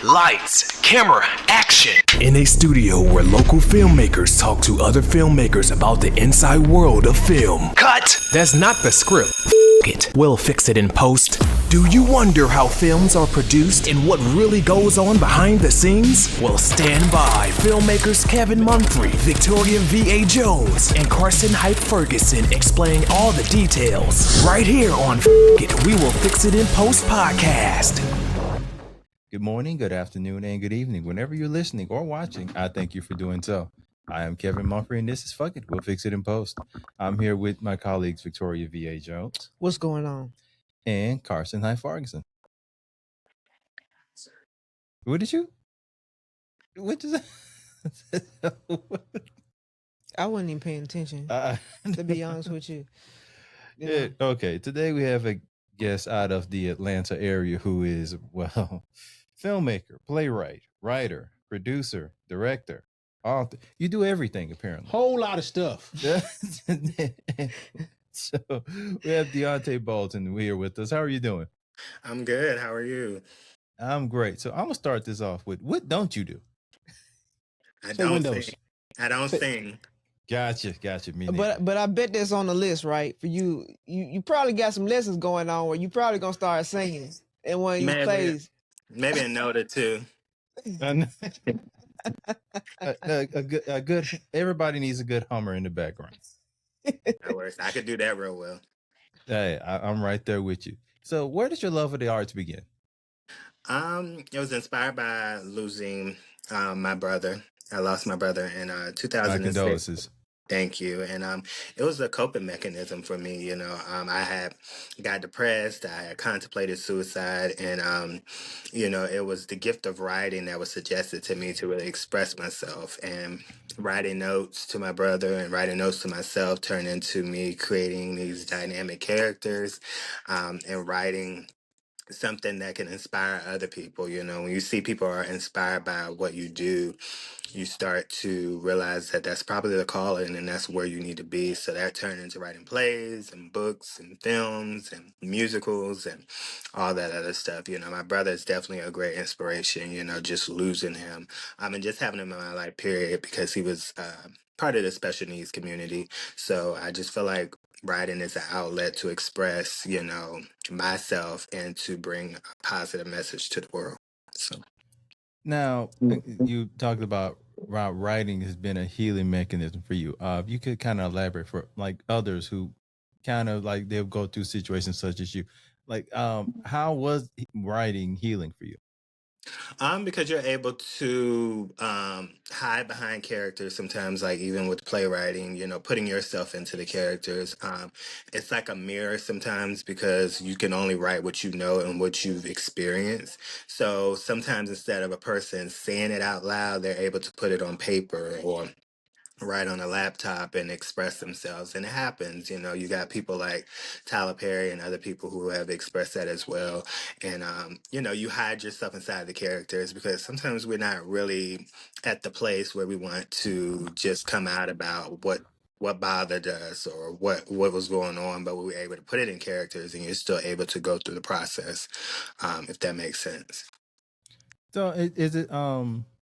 Lights, camera, action. In a studio where local filmmakers talk to other filmmakers about the inside world of film. Cut! That's not the script. It. We'll fix it in post. Do you wonder how films are produced and what really goes on behind the scenes? Well, stand by. Filmmakers Kevin Mumphrey, Victoria V.A. Jones, and Carson Hype Ferguson explain all the details. Right here on It, We Will Fix It in Post podcast. Good morning, good afternoon, and good evening. Whenever you're listening or watching, I thank you for doing so. I am Kevin Mumphrey, and this is Fuck It, We'll Fix It in Post. I'm here with my colleagues, Victoria V.A. Jones. What's going on? And Carson Hype Ferguson. What did you? What is that? I wasn't even paying attention, to be honest with you. Yeah, okay, today we have a guest out of the Atlanta area who is, well, filmmaker, playwright, writer, producer, director, author. You do everything, apparently. Whole lot of stuff. So we have Deonte Bolden here with us. How are you doing? I'm good. How are you? I'm great. So I'm gonna start this off with, what don't you do? I don't sing. I don't sing. Gotcha. Me but I bet that's on the list, right? For you, you probably got some lessons going on where you probably gonna start singing in one of your plays. Maybe a note or two. a good. Everybody needs a good hummer in the background. That works. I could do that real well. Hey, I'm right there with you. So, where did your love of the arts begin? It was inspired by losing my brother. I lost my brother in 2006. My condolences. Thank you. And it was a coping mechanism for me. I had got depressed. I had contemplated suicide. And, it was the gift of writing that was suggested to me to really express myself. And writing notes to my brother and writing notes to myself turned into me creating these dynamic characters and writing something that can inspire other people. When you see people are inspired by what you do, you start to realize that that's probably the calling and that's where you need to be. So that turned into writing plays and books and films and musicals and all that other stuff. My brother is definitely a great inspiration, just losing him. And just having him in my life, period, because he was part of the special needs community. So I just feel like writing is an outlet to express, myself and to bring a positive message to the world. So now you talked about writing has been a healing mechanism for you. You could kind of elaborate for like others who kind of like they'll go through situations such as you. Like, how was writing healing for you? Because you're able to hide behind characters sometimes, like even with playwriting, putting yourself into the characters. It's like a mirror sometimes because you can only write what you know and what you've experienced. So sometimes instead of a person saying it out loud, they're able to put it on paper or write on a laptop and express themselves. And it happens, you got people like Tyler Perry and other people who have expressed that as well. And, you hide yourself inside the characters because sometimes we're not really at the place where we want to just come out about what bothered us or what was going on, but we were able to put it in characters and you're still able to go through the process, if that makes sense. So is it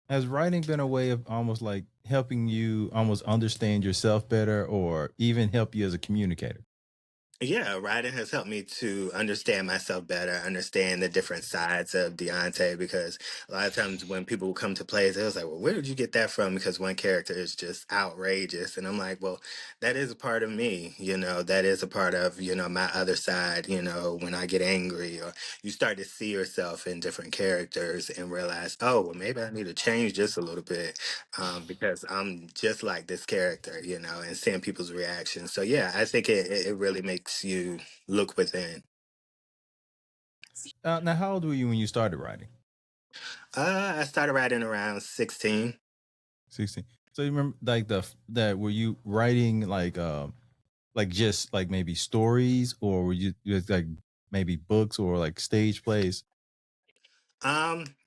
has writing been a way of almost like helping you almost understand yourself better or even help you as a communicator? Yeah, writing has helped me to understand myself better, understand the different sides of Deonte, because a lot of times when people come to plays, it was like, well, where did you get that from? Because one character is just outrageous. And I'm like, well, that is a part of me, that is a part of, my other side, when I get angry, or you start to see yourself in different characters and realize, oh, well, maybe I need to change just a little bit because I'm just like this character, and seeing people's reactions. So yeah, I think it really makes you look within. Now, how old were you when you started writing? I started writing around 16. 16. So you remember like that were you writing like just like maybe stories, or were you just like maybe books or like stage plays?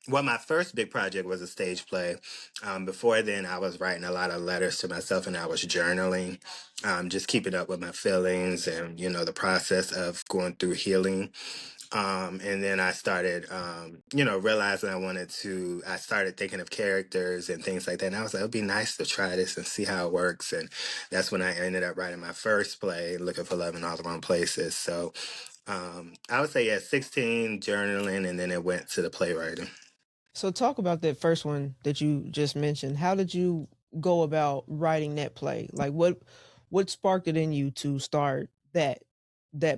Well, my first big project was a stage play. Before then, I was writing a lot of letters to myself and I was journaling, just keeping up with my feelings and, the process of going through healing. And then I started, realizing I started thinking of characters and things like that. And I was like, it'd be nice to try this and see how it works. And that's when I ended up writing my first play, Looking for Love in All the Wrong Places. So I would say, yeah, 16 journaling, and then it went to the playwriting. So talk about that first one that you just mentioned. How did you go about writing that play? Like what sparked it in you to start that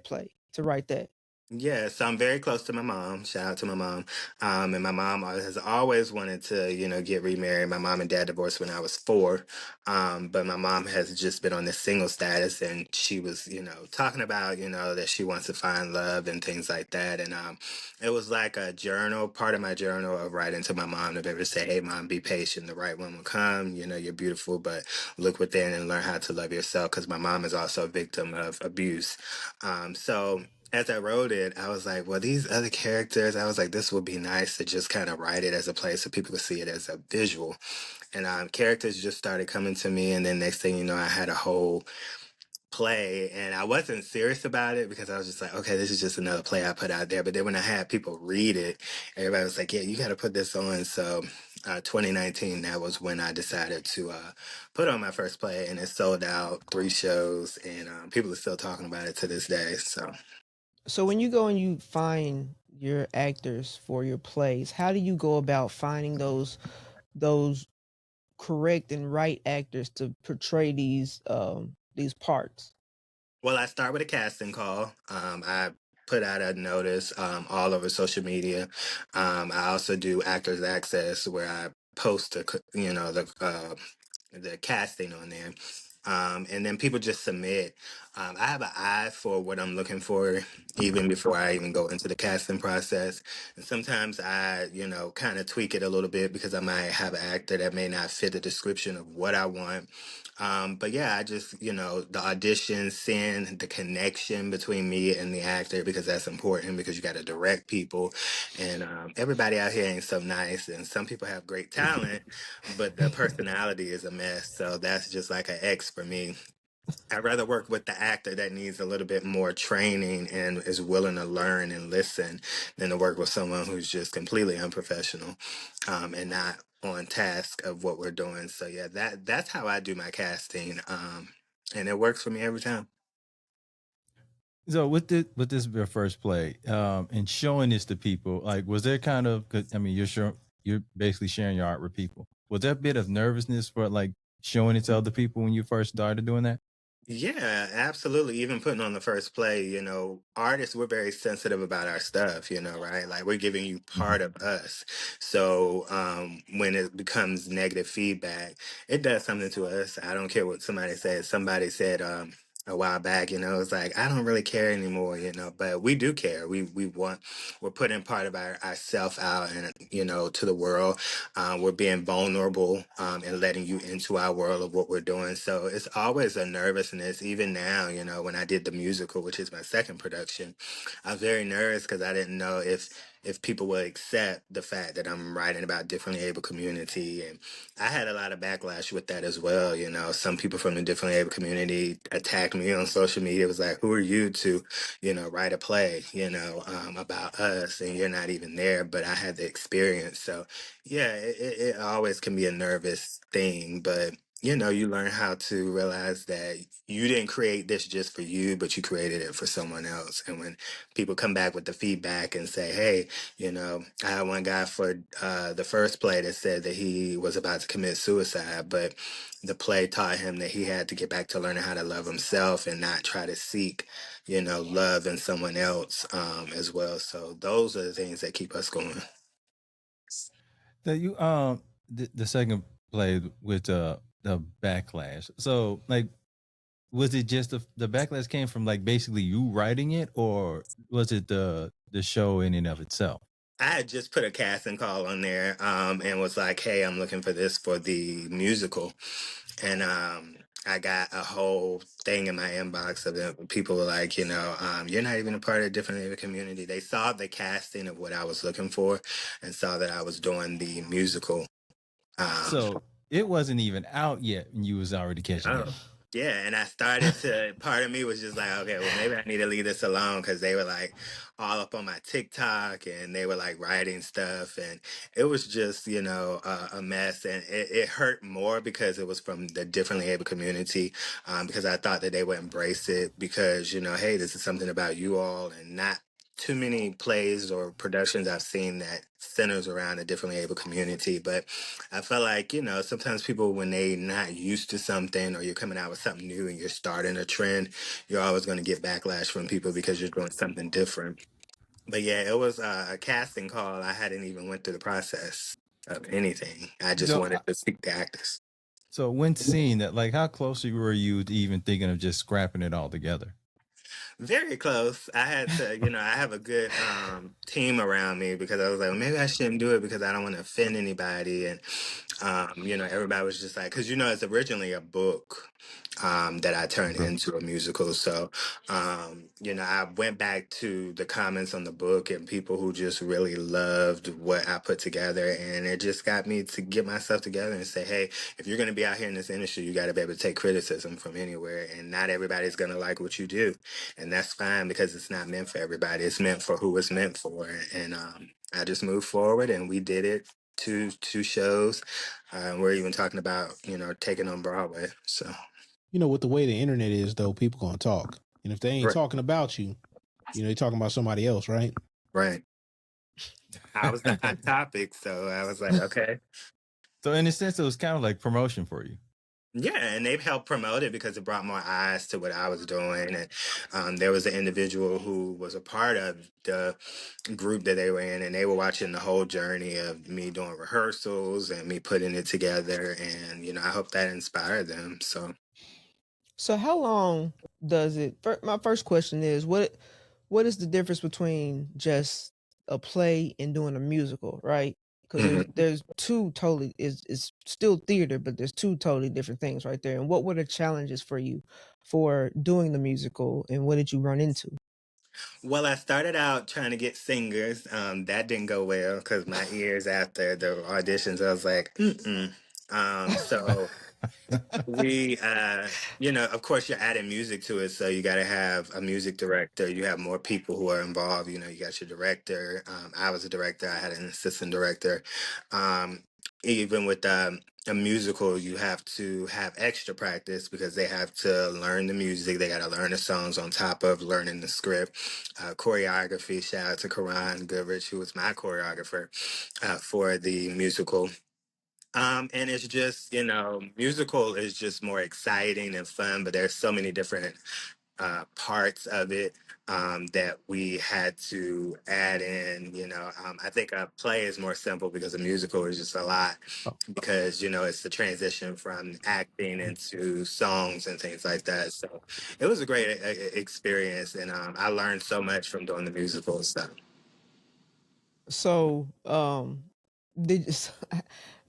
play, to write that? Yeah, so I'm very close to my mom. Shout out to my mom. And my mom has always wanted to, get remarried. My mom and dad divorced when I was 4. But my mom has just been on this single status, and she was, talking about, that she wants to find love and things like that. And it was like a journal, part of my journal of writing to my mom to be able to say, hey, mom, be patient. The right one will come. You're beautiful, but look within and learn how to love yourself, because my mom is also a victim of abuse. So as I wrote it, I was like, well, these other characters, I was like, this would be nice to just kind of write it as a place so people could see it as a visual. And characters just started coming to me. And then next thing you know, I had a whole play, and I wasn't serious about it because I was just like, okay, this is just another play I put out there. But then when I had people read it, everybody was like, yeah, you got to put this on. So 2019, that was when I decided to put on my first play, and it sold out 3 shows, and people are still talking about it to this day. So when you go and you find your actors for your plays, how do you go about finding those correct and right actors to portray these parts? Well, I start with a casting call. I put out a notice all over social media. I also do Actors Access, where I post the casting on there. And then people just submit. I have an eye for what I'm looking for even before I even go into the casting process. And sometimes I, kind of tweak it a little bit because I might have an actor that may not fit the description of what I want. But yeah, I just, the audition, seeing the connection between me and the actor, because that's important, because you got to direct people. And everybody out here ain't so nice. And some people have great talent, but the personality is a mess. So that's just like an X for me. I'd rather work with the actor that needs a little bit more training and is willing to learn and listen than to work with someone who's just completely unprofessional and not on task of what we're doing. So yeah, that's how I do my casting, and it works for me every time. So with this your first play, and showing this to people, like, was there kind of, 'cause, I mean, you're basically sharing your art with people. Was there a bit of nervousness for like showing it to other people when you first started doing that? Yeah, absolutely. Even putting on the first play, artists, we're very sensitive about our stuff, right? Like, we're giving you Mhm. part of us. So when it becomes negative feedback, it does something to us. I don't care what somebody says. Somebody said a while back, it's like, I don't really care anymore, but we do care. We're putting part of ourself out, and, to the world. We're being vulnerable and letting you into our world of what we're doing. So it's always a nervousness. Even now, when I did the musical, which is my second production, I was very nervous because I didn't know if people would accept the fact that I'm writing about differently able community. And I had a lot of backlash with that as well. Some people from the differently able community attacked me on social media. It was like, who are you to, write a play, about us, and you're not even there. But I had the experience. So yeah, it always can be a nervous thing, but you learn how to realize that you didn't create this just for you, but you created it for someone else. And when people come back with the feedback and say, hey, I had one guy for the first play that said that he was about to commit suicide, but the play taught him that he had to get back to learning how to love himself and not try to seek, love in someone else as well. So those are the things that keep us going. That you the second play with the backlash. So like, was it just the backlash came from like basically you writing it, or was it the show in and of itself? I had just put a casting call on there and was like, hey, I'm looking for this for the musical. And I got a whole thing in my inbox of it. People were like, you're not even a part of the different community. They saw the casting of what I was looking for and saw that I was doing the musical. Um, So it wasn't even out yet, and you was already catching oh, hell. Yeah, and I started to, part of me was just like, okay, well, maybe I need to leave this alone because they were like all up on my TikTok and they were like writing stuff. And it was just, a mess. And it hurt more because it was from the differently able community, because I thought that they would embrace it because, hey, this is something about you all and not too many plays or productions I've seen that centers around a differently able community. But I felt like, sometimes people, when they not used to something or you're coming out with something new and you're starting a trend, you're always going to get backlash from people because you're doing something different. But yeah, it was a casting call. I hadn't even went through the process of anything. I just So, wanted to speak to actors. so when seeing that, like, how close were you to even thinking of just scrapping it all together? Very close. I had to, I have a good team around me because I was like, well, maybe I shouldn't do it because I don't want to offend anybody. And, everybody was just like, because, it's originally a book that I turned into a musical. So, I went back to the comments on the book and people who just really loved what I put together. And it just got me to get myself together and say, hey, if you're going to be out here in this industry, you got to be able to take criticism from anywhere. And not everybody's going to like what you do. And that's fine because it's not meant for everybody. It's meant for who it's meant for. And I just moved forward and we did it. Two shows. We're even talking about, taking on Broadway. So, with the way the internet is, though, people gonna talk. And if they ain't Right. talking about you, they're talking about somebody else, right? Right. I was the hot topic, so I was like, okay. So in a sense, it was kind of like promotion for you. Yeah, and they've helped promote it because it brought more eyes to what I was doing. And there was an individual who was a part of the group that they were in, and they were watching the whole journey of me doing rehearsals and me putting it together. And, I hope that inspired them. So how long does it? My first question is what is the difference between just a play and doing a musical, right? Because there's two totally is still theater, but there's two totally different things right there. And what were the challenges for you for doing the musical, and what did you run into? Well, I started out trying to get singers. That didn't go well because my ears after the auditions, I was like, mm-mm. So we, of course, you're adding music to it, so you got to have a music director. You have more people who are involved. You got your director. I was a director. I had an assistant director. Even with a musical, you have to have extra practice because they have to learn the music. They got to learn the songs on top of learning the script. Choreography. Shout out to Karan Goodrich, who was my choreographer for the musical. And it's just, musical is just more exciting and fun, but there's so many different parts of it that we had to add in. I think a play is more simple because a musical is just a lot because, it's the transition from acting into songs and things like that. So it was a great experience. And I learned so much from doing the musical stuff. So, did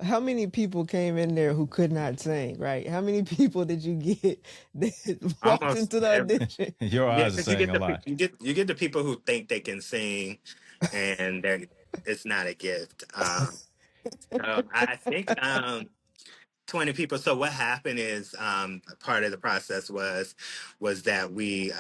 how many people came in there who could not sing? Right? How many people did you get that walked Almost into the every, audition? Your yeah, eyes are 'cause you saying get a the lot. you get the people who think they can sing, and it's not a gift. So I think 20 people. So what happened is part of the process was that we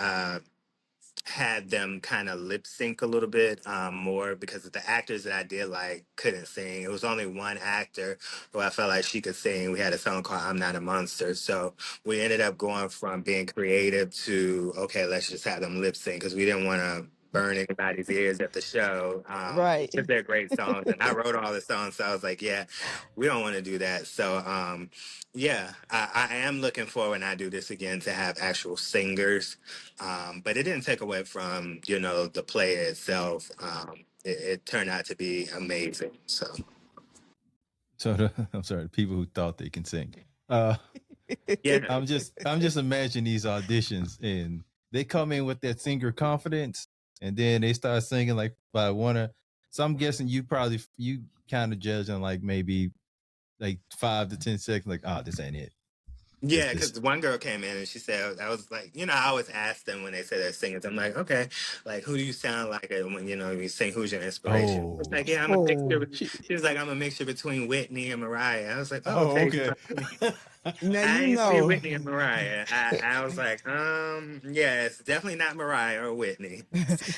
had them kind of lip sync a little bit more because the actors that I did like couldn't sing. It was only one actor who I felt like she could sing. We had a song called I'm Not a Monster. So we ended up going from being creative to, okay, let's just have them lip sync because we didn't want to burn anybody's ears at the show. Right. Because they're great songs. And I wrote all the songs. So I was like, yeah, we don't want to do that. So, yeah, I am looking forward when I do this again to have actual singers. But it didn't take away from, the play itself. It turned out to be amazing. So So I'm sorry, people who thought they can sing. yeah, I'm just imagining these auditions and they come in with that singer confidence and then they start singing like by one or so I'm guessing you kind of judge on like maybe like 5 to 10 seconds, like, oh, this ain't it. It's Yeah, just because one girl came in and she said, I was like, I always ask them when they say they're singers. I'm like, okay, like, who do you sound like when, you sing, who's your inspiration? I was oh like, yeah, I'm a mixture. Oh, She was like, I'm a mixture between Whitney and Mariah. I was like, oh, oh okay. okay. Now I you ain't see know. Whitney and Mariah. I was like, yeah, it's definitely not Mariah or Whitney.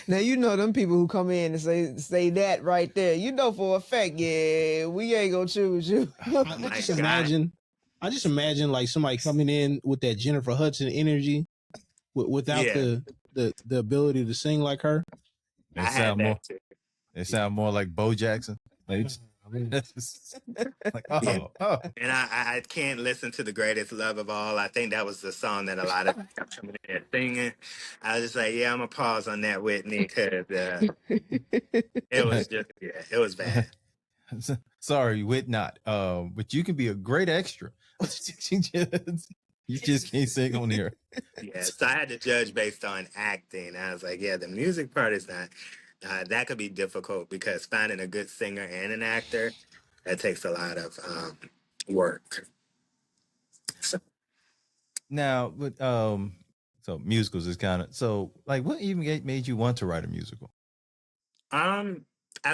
Now you know them people who come in and say that right there. You know for a fact, yeah, we ain't gonna choose you. Oh I my just God. imagine. I just imagine like somebody coming in with that Jennifer Hudson energy, without Yeah, the ability to sing like her. They I had sound more. that too. They sound more like Bo Jackson. Like, like Yeah. oh. And I can't listen to The Greatest Love of All. I think that was the song that a lot of people coming in there singing. I was just like, yeah, I'm going to pause on that, Whitney, because it was just, yeah, it was bad. Sorry, Whit not. But you can be a great extra. You just can't sing on here. Yeah, so I had to judge based on acting. I was like, yeah, the music part is not, that could be difficult because finding a good singer and an actor, that takes a lot of work. So, Now, but so musicals is kind of so like what even made you want to write a musical? I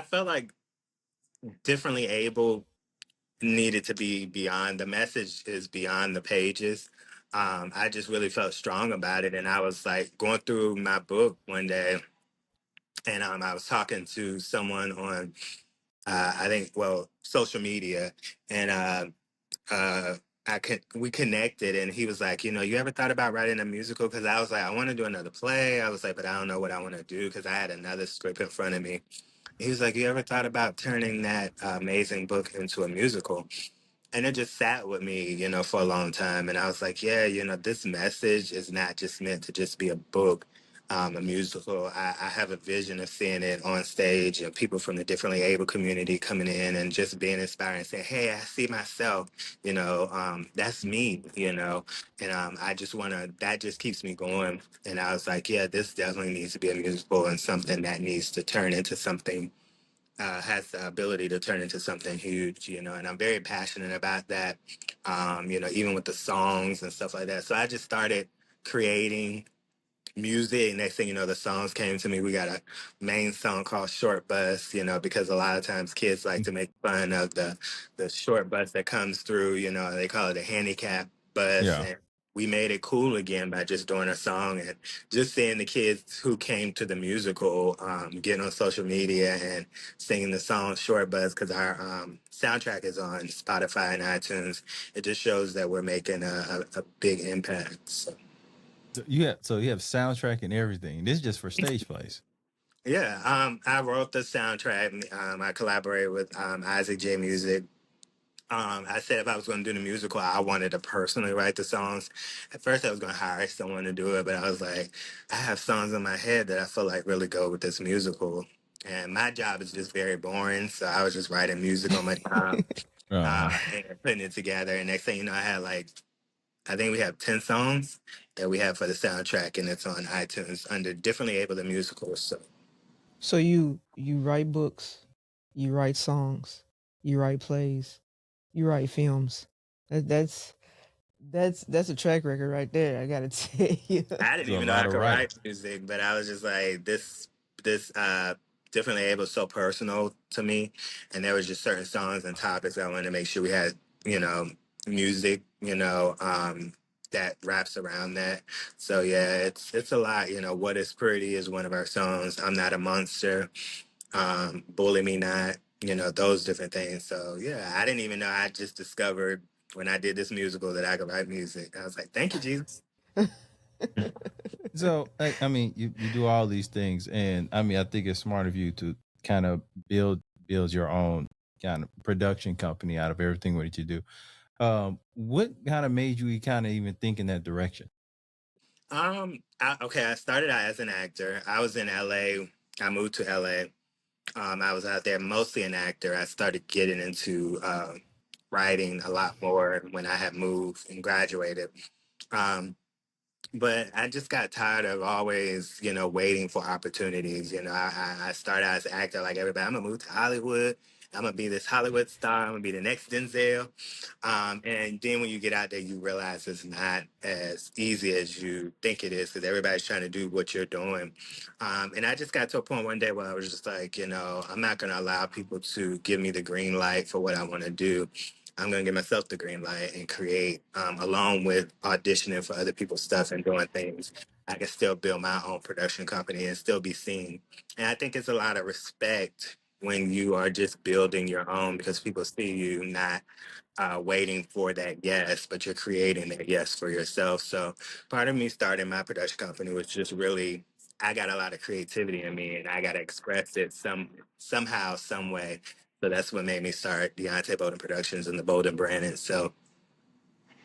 felt like differently able needed to be beyond the message is beyond the pages. I just really felt strong about it, and I was like going through my book one day, and I was talking to someone on I think social media, and we connected, and he was like, you ever thought about writing a musical? Because I was like, I want to do another play. I was like, but I don't know what I want to do because I had another script in front of me. He was like, you ever thought about turning that amazing book into a musical? And it just sat with me, for a long time. And I was like, yeah, this message is not just meant to just be a book, a musical. I have a vision of seeing it on stage and people from the differently able community coming in and just being inspired and saying, hey, I see myself, that's me, and I just want to, that just keeps me going. And I was like, yeah, this definitely needs to be a musical and something that needs to turn into something has the ability to turn into something huge, and I'm very passionate about that, even with the songs and stuff like that. So I just started creating music. Next thing you know, the songs came to me. We got a main song called Short Bus, because a lot of times kids like to make fun of the short bus that comes through, they call it a handicap bus. Yeah. And we made it cool again by just doing a song and just seeing the kids who came to the musical getting on social media and singing the song Short Bus because our soundtrack is on Spotify and iTunes. It just shows that we're making a big impact. So. You have soundtrack and everything. This is just for stage plays. Yeah, I wrote the soundtrack. I collaborated with Isaac J. Music. I said if I was going to do the musical, I wanted to personally write the songs. At first, I was going to hire someone to do it, but I was like, I have songs in my head that I feel like really go with this musical. And my job is just very boring, so I was just writing music on my job and putting it together. And next thing you know, I think we have 10 songs that we have for the soundtrack, and it's on iTunes under Differently Able the Musical. So you write books, you write songs, you write plays, you write films. That's a track record right there. I gotta tell you. I didn't So a even know I lot of could writing. write music, but I was just like, this Differently Able is so personal to me. And there was just certain songs and topics I wanted to make sure we had, music, that wraps around that. So yeah, it's a lot. What is Pretty is one of our songs. I'm Not a Monster, Bully Me Not, those different things. So yeah, I didn't even know. I just discovered when I did this musical that I could write music. I was like, thank you, Jesus. So I mean, you do all these things, and I mean, I think it's smart of you to kind of build your own kind of production company out of everything what you do. What kind of made you kind of even think in that direction? I started out as an actor. I was in LA. I moved to LA. I was out there mostly an actor. I started getting into writing a lot more when I had moved and graduated. Um, but I just got tired of always, waiting for opportunities. I started out as an actor like everybody. I'm gonna move to Hollywood I'm gonna be this Hollywood star. I'm gonna be the next Denzel. And then when you get out there, you realize it's not as easy as you think it is because everybody's trying to do what you're doing. And I just got to a point one day where I was just like, I'm not gonna allow people to give me the green light for what I want to do. I'm gonna give myself the green light and create, along with auditioning for other people's stuff and doing things. I can still build my own production company and still be seen. And I think it's a lot of respect when you are just building your own because people see you not waiting for that yes, but you're creating that yes for yourself. So part of me starting my production company was just really I got a lot of creativity in me and I got to express it somehow, some way. So that's what made me start Deonte Bolden Productions and the Bolden brand. And so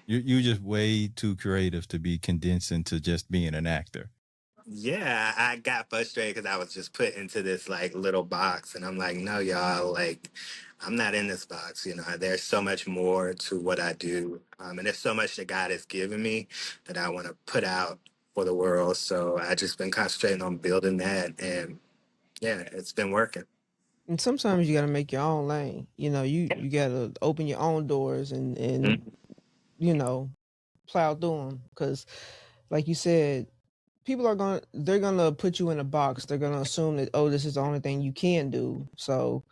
You're just way too creative to be condensed into just being an actor. yeah, I got frustrated because I was just put into this like little box, and I'm like, no, y'all, like, I'm not in this box. There's so much more to what I do, and there's so much that God has given me that I want to put out for the world. So I just been concentrating on building that, and yeah, it's been working. And sometimes you got to make your own lane. You got to open your own doors and plow through them because, like you said, they're gonna put you in a box. They're gonna assume that, oh, this is the only thing you can do. So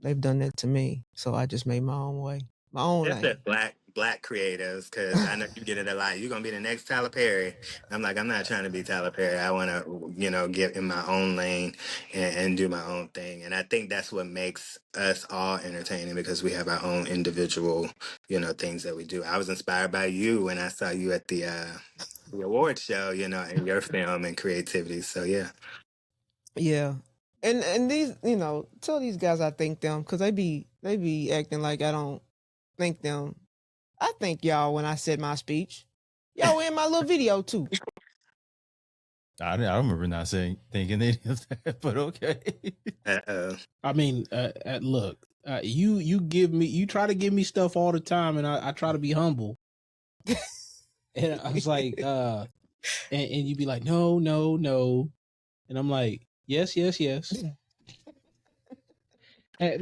they've done that to me. So I just made my own way, my own That's lane. that black creatives, because I know you get it a lot. You're gonna be the next Tyler Perry. I'm like, I'm not trying to be Tyler Perry. I want to, get in my own lane and do my own thing. And I think that's what makes us all entertaining because we have our own individual, things that we do. I was inspired by you when I saw you at the award show, and your film and creativity. So yeah. Yeah. And these, tell these guys I thank them because they be acting like I don't thank them. I thank y'all when I said my speech. Y'all were in my little video too. I remember not thinking any of that, but okay. I mean, look, you try to give me stuff all the time, and I try to be humble. And I was like, and you'd be like, no, and I'm like, yes. And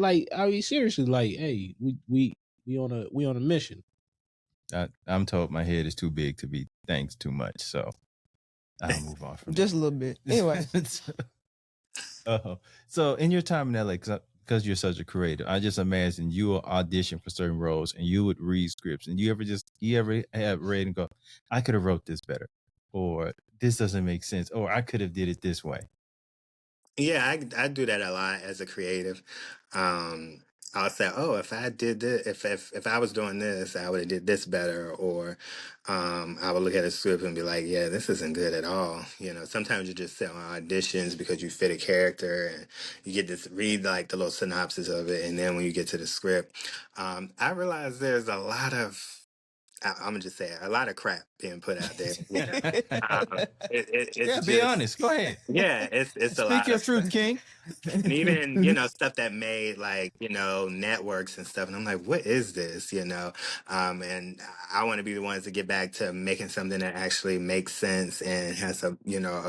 like, I mean, seriously, like, hey, we on a mission. I'm told my head is too big to be thanks too much, so I'll move on from just a little bit. Anyway. So in your time in LA, because you're such a creator, I just imagine you will audition for certain roles and you would read scripts, and you ever have read and go, I could have wrote this better, or this doesn't make sense, or I could have did it this way. Yeah, I do that a lot as a creative. I'll say, oh, if I did this, if I was doing this, I would have did this better. Or I would look at a script and be like, yeah, this isn't good at all. Sometimes you just sit on auditions because you fit a character and you get to read like the little synopsis of it, and then when you get to the script, I realize there's a lot of I'm gonna just say it, a lot of crap being put out there. It's Yeah, be honest. Go ahead. Yeah, it's a Speak lot your of truth, King. and even stuff that made like networks and stuff, and I'm like, what is this? And I want to be the ones to get back to making something that actually makes sense and has a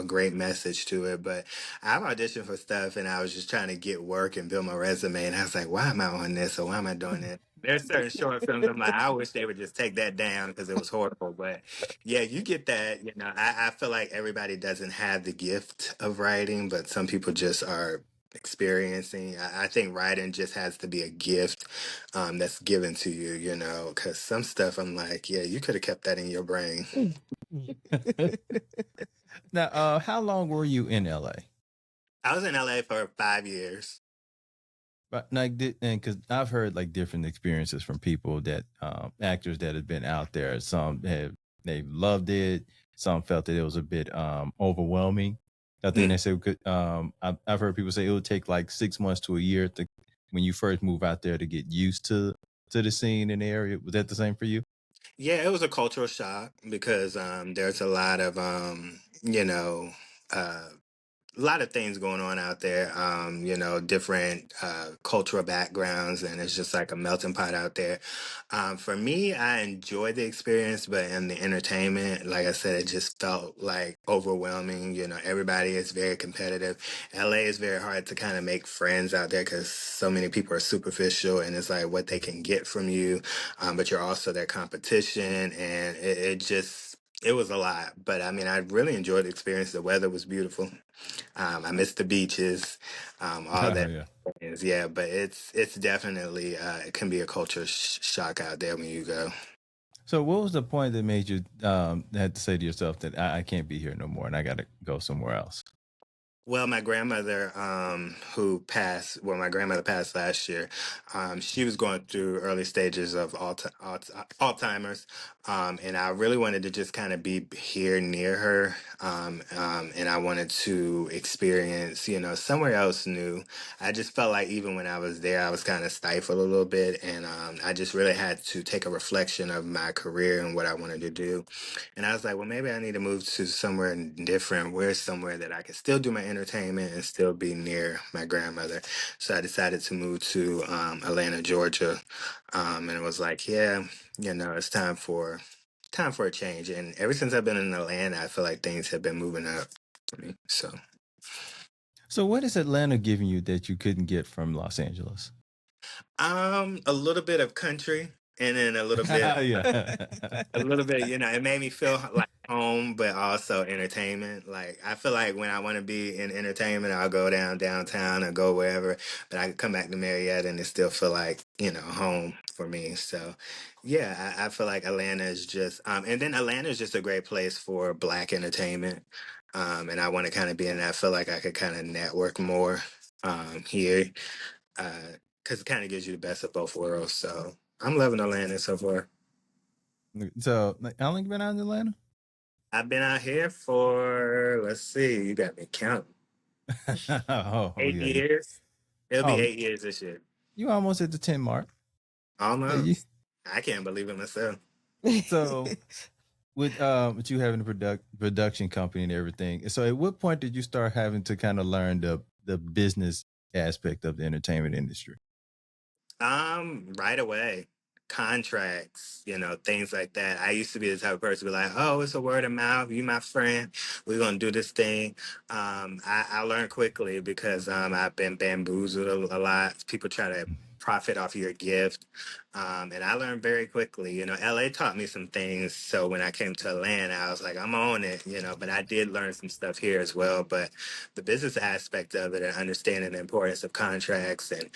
great message to it. But I've auditioned for stuff and I was just trying to get work and build my resume, and I was like, why am I on this, or why am I doing it? There's certain short films I'm like, I wish they would just take that down because it was horrible. But yeah, you get that. I feel like everybody doesn't have the gift of writing, but some people just are experiencing. I think writing just has to be a gift that's given to you, because some stuff I'm like, yeah, you could have kept that in your brain. Now, how long were you in LA? I was in LA for 5 years. But like, and because I've heard like different experiences from people that actors that have been out there. Some they loved it. Some felt that it was a bit overwhelming. I think they said I've heard people say it would take like 6 months to a year when you first move out there to get used to the scene in the area. Was that the same for you? Yeah, it was a cultural shock because there's a lot of uh, a lot of things going on out there, different cultural backgrounds, and it's just like a melting pot out there. For me, I enjoyed the experience, but in the entertainment, like I said, it just felt like overwhelming. Everybody is very competitive. LA is very hard to kind of make friends out there because so many people are superficial, and it's like what they can get from you, but you're also their competition, and it was a lot. But I mean, I really enjoyed the experience. The weather was beautiful. I miss the beaches, all that. Yeah. Yeah, but it's definitely it can be a culture shock out there when you go. So, what was the point that made you had to say to yourself that I can't be here no more and I got to go somewhere else? Well, my grandmother, my grandmother passed last year. She was going through early stages of Alzheimer's, and I really wanted to just kind of be here near her, and I wanted to experience, somewhere else new. I just felt like even when I was there, I was kind of stifled a little bit, and I just really had to take a reflection of my career and what I wanted to do. And I was like, well, maybe I need to move to somewhere different. Where's somewhere that I can still do my entertainment and still be near my grandmother? So I decided to move to Atlanta, Georgia. And it was like, yeah, it's time for a change. And ever since I've been in Atlanta, I feel like things have been moving up for me. So, what is Atlanta giving you that you couldn't get from Los Angeles? A little bit of country, and then a little bit a little bit, it made me feel like home, but also entertainment. Like I feel like when I want to be in entertainment, I'll go downtown or go wherever, but I can come back to Marietta and it still feel like, home for me. So yeah, I feel like Atlanta is just and then Atlanta is just a great place for Black entertainment. And I want to kind of be in that. I feel like I could kind of network more here. Because it kind of gives you the best of both worlds. So I'm loving Atlanta so far. So, how long you been out in Atlanta? I've been out here for, let's see, you got me counting. 8 years. It'll be 8 years this year. You almost at the 10 mark. Almost. I can't believe it myself. So, with you having a production company and everything, so at what point did you start having to kind of learn the business aspect of the entertainment industry? Right away. Contracts, things like that. I used to be the type of person to be like, oh, it's a word of mouth. You my friend. We're gonna do this thing. I learned quickly because I've been bamboozled a lot. People try to profit off your gift. And I learned very quickly. LA taught me some things. So when I came to Atlanta, I was like, I'm on it, but I did learn some stuff here as well. But the business aspect of it and understanding the importance of contracts and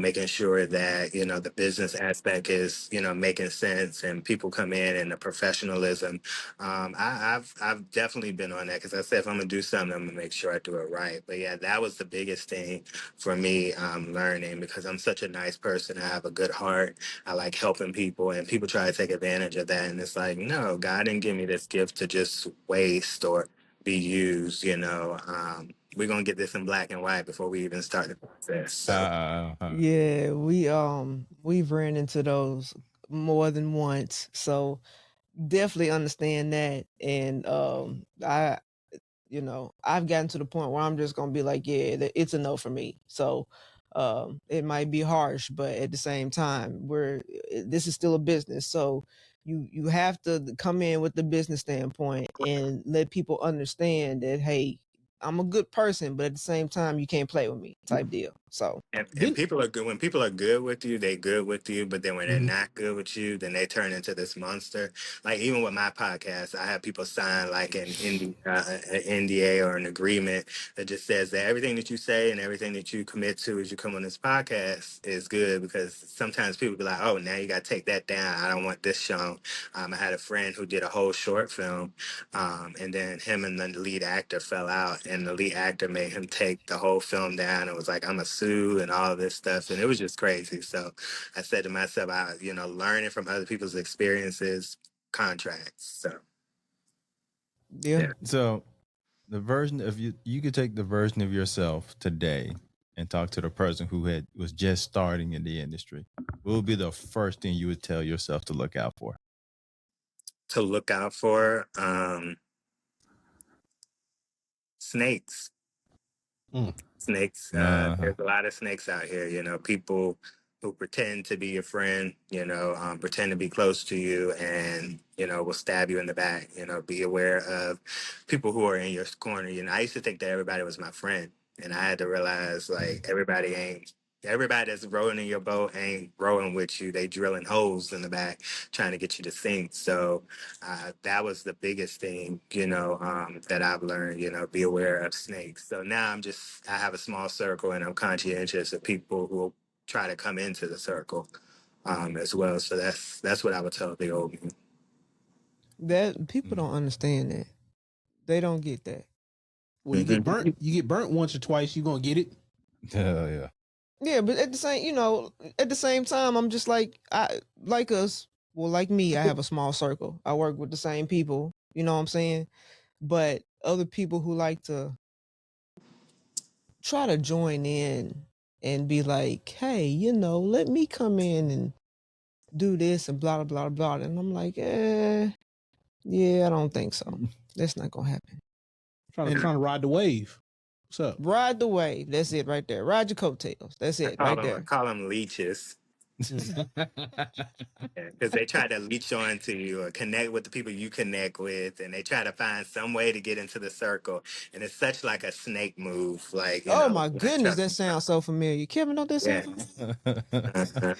making sure that, the business aspect is, making sense and people come in and the professionalism. I've definitely been on that because I said, if I'm going to do something, I'm going to make sure I do it right. But yeah, that was the biggest thing for me learning because I'm such a nice person. I have a good heart. I like helping people and people try to take advantage of that. And it's like, no, God didn't give me this gift to just waste or be used, we're gonna get this in black and white before we even start the process. So Yeah, we've ran into those more than once. So definitely understand that. And I've gotten to the point where I'm just gonna be like, yeah, it's a no for me. So it might be harsh, but at the same time, this is still a business. So you have to come in with the business standpoint and let people understand that, hey, I'm a good person, but at the same time, you can't play with me, type deal. So and people are good when people are good with you, they good with you. But then when they're not good with you, then they turn into this monster. Like even with my podcast, I have people sign like an NDA or an agreement that just says that everything that you say and everything that you commit to as you come on this podcast is good. Because sometimes people be like, "Oh, now you got to take that down. I don't want this shown." I had a friend who did a whole short film, and then him and the lead actor fell out, and the lead actor made him take the whole film down. It was like, I'm a sue and all of this stuff, and it was just crazy. So I said to myself, learning from other people's experiences, contracts. So yeah. So the version of you could take the version of yourself today and talk to the person who was just starting in the industry. What would be the first thing you would tell yourself to look out for? to look out for, Snakes. Mm. Snakes. There's a lot of snakes out here. People who pretend to be your friend. Pretend to be close to you, and will stab you in the back. Be aware of people who are in your corner. I used to think that everybody was my friend, and I had to realize like everybody ain't. Everybody that's rowing in your boat ain't rowing with you. They drilling holes in the back, trying to get you to sink. So that was the biggest thing, that I've learned, be aware of snakes. So now I have a small circle, and I'm conscientious of people who will try to come into the circle as well. So that's what I would tell the old me. That people don't understand that. They don't get that. Well, you get burnt. You get burnt once or twice. You're gonna get it. Yeah. Yeah, but at the same time, I'm just like like me, I have a small circle. I work with the same people, you know what I'm saying? But other people who like to try to join in and be like, hey, let me come in and do this and blah, blah, blah, blah. And I'm like, yeah, I don't think so. That's not going to happen. Trying to ride the wave. What's up? Ride the wave. That's it right there. Ride your coattails. That's it right there. I call them leeches. Because they try to leech onto you or connect with the people you connect with, and they try to find some way to get into the circle. And it's such like a snake move. Like, oh my goodness, that sounds so familiar. Kevin, don't that sound familiar?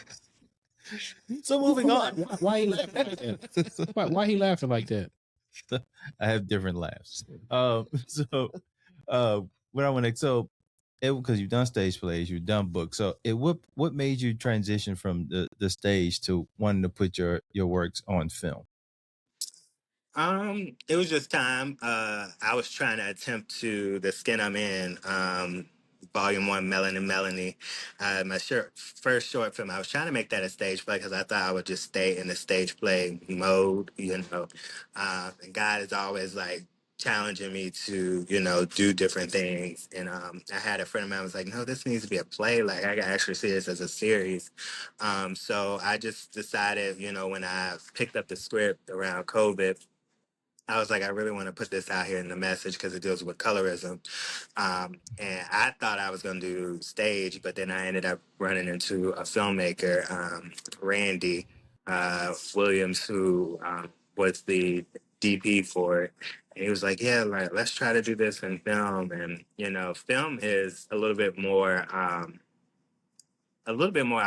So moving on. Why he laughing like that? Why he laughing like that? I have different laughs. What I want to because you've done stage plays, you've done books. So what made you transition from the stage to wanting to put your works on film? It was just time. I was trying to attempt to The Skin I'm In, Volume 1, Melanie. My first short film, I was trying to make that a stage play because I thought I would just stay in the stage play mode, and God is always like challenging me to, do different things. And I had a friend of mine was like, no, this needs to be a play. Like I can actually see this as a series. So I just decided, when I picked up the script around COVID, I was like, I really want to put this out here in the message because it deals with colorism. And I thought I was going to do stage, but then I ended up running into a filmmaker, Randy Williams, who was the DP for it. And he was like, yeah, like, let's try to do this in film. And, film is a little bit more, I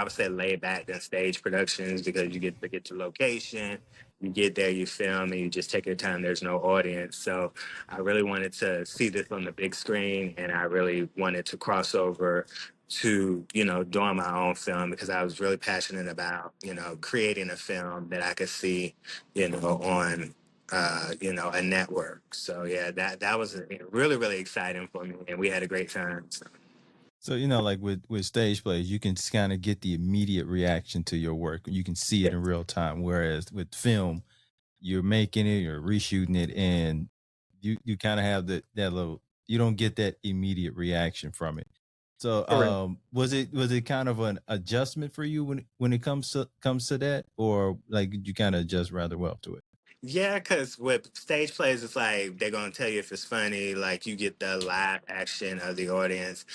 would say, laid back than stage productions because you get to get to location, you get there, you film, and you just take your time. There's no audience. So I really wanted to see this on the big screen, and I really wanted to cross over to, doing my own film because I was really passionate about, creating a film that I could see, on a network. So yeah, that was really, really exciting for me, and we had a great time. So, like with stage plays, you can just kind of get the immediate reaction to your work. You can see it in real time. Whereas with film, you're making it, you're reshooting it, and you kind of have that little, you don't get that immediate reaction from it. So was it kind of an adjustment for you when it comes to that, or like you kind of adjust rather well to it? Yeah, because with stage plays, it's like they're going to tell you if it's funny, like you get the live action of the audience.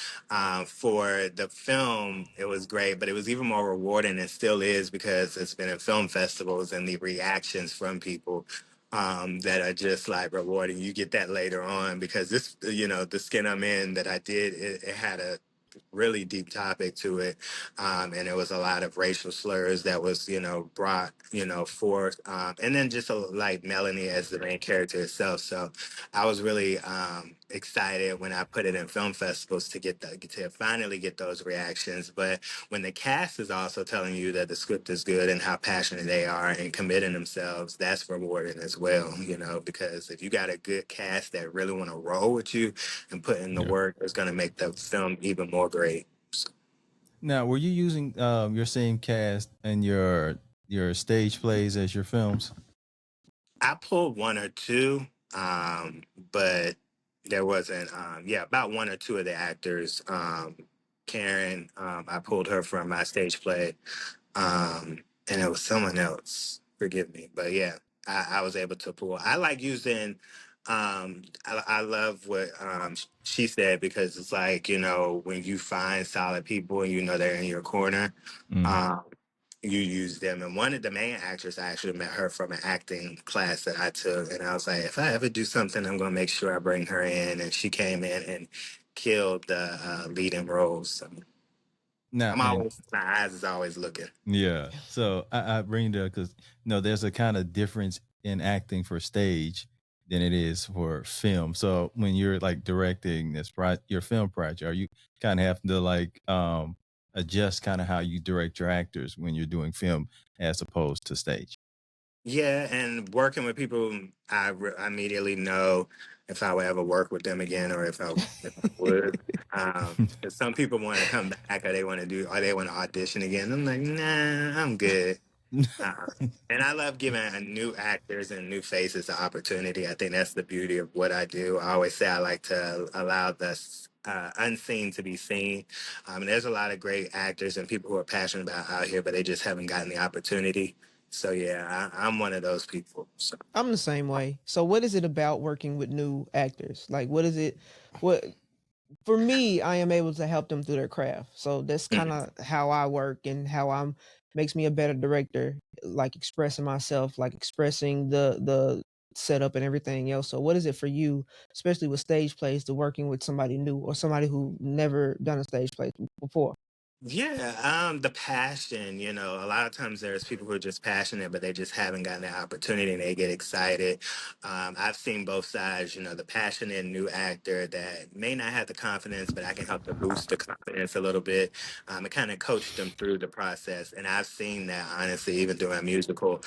For the film, it was great, but it was even more rewarding and still is because it's been in film festivals and the reactions from people that are just like rewarding. You get that later on because this, The Skin I'm In that I did, it had a really deep topic to it, and it was a lot of racial slurs that was brought forth, and then just like Melanie as the main character itself. So I was really excited when I put it in film festivals to finally get those reactions. But when the cast is also telling you that the script is good and how passionate they are and committing themselves, that's rewarding as well, because if you got a good cast that really want to roll with you and put in the work, it's going to make the film even more great. So. Now, were you using your same cast in your stage plays as your films? I pulled one or two, but there wasn't. About one or two of the actors. Karen, I pulled her from my stage play, and it was someone else. Forgive me, but yeah, I was able to pull. I like using I love what she said, because it's like, you know, when you find solid people and you know they're in your corner, um, you use them. And one of the main actors, I actually met her from an acting class that I took, and I was like, if I ever do something, I'm gonna make sure I bring her in. And she came in and killed the leading roles. So Now, I'm and always, my eyes is always looking. yeah, so I bring it up because there's a kind of difference in acting for stage than it is for film. So when you're like directing your film project, are you kind of having to like adjust kind of how you direct your actors when you're doing film as opposed to stage? Yeah, and working with people, I immediately know if I would ever work with them again, or if I would. 'Cause some people want to come back, or they want to do, or they want to audition again. I'm like, nah, I'm good. Uh, and I love giving new actors and new faces the opportunity. I think that's the beauty of what I do. I always say I like to allow the unseen to be seen. And there's a lot of great actors and people who are passionate about out here, but they just haven't gotten the opportunity. So yeah, I'm one of those people. So. I'm the same way. So what is it about working with new actors? Like what is it what for me, I am able to help them through their craft. So that's kind of how I work and how I'm makes me a better director, like expressing myself, like expressing the setup and everything else. So what is it for you, especially with stage plays, to working with somebody new or somebody who never done a stage play before? Yeah, the passion, you know, a lot of times there's people who are just passionate, but they just haven't gotten the opportunity and they get excited. I've seen both sides, you know, the passionate new actor that may not have the confidence, but I can help to boost the confidence a little bit, and kind of coach them through the process. And I've seen that, honestly, even through a musical,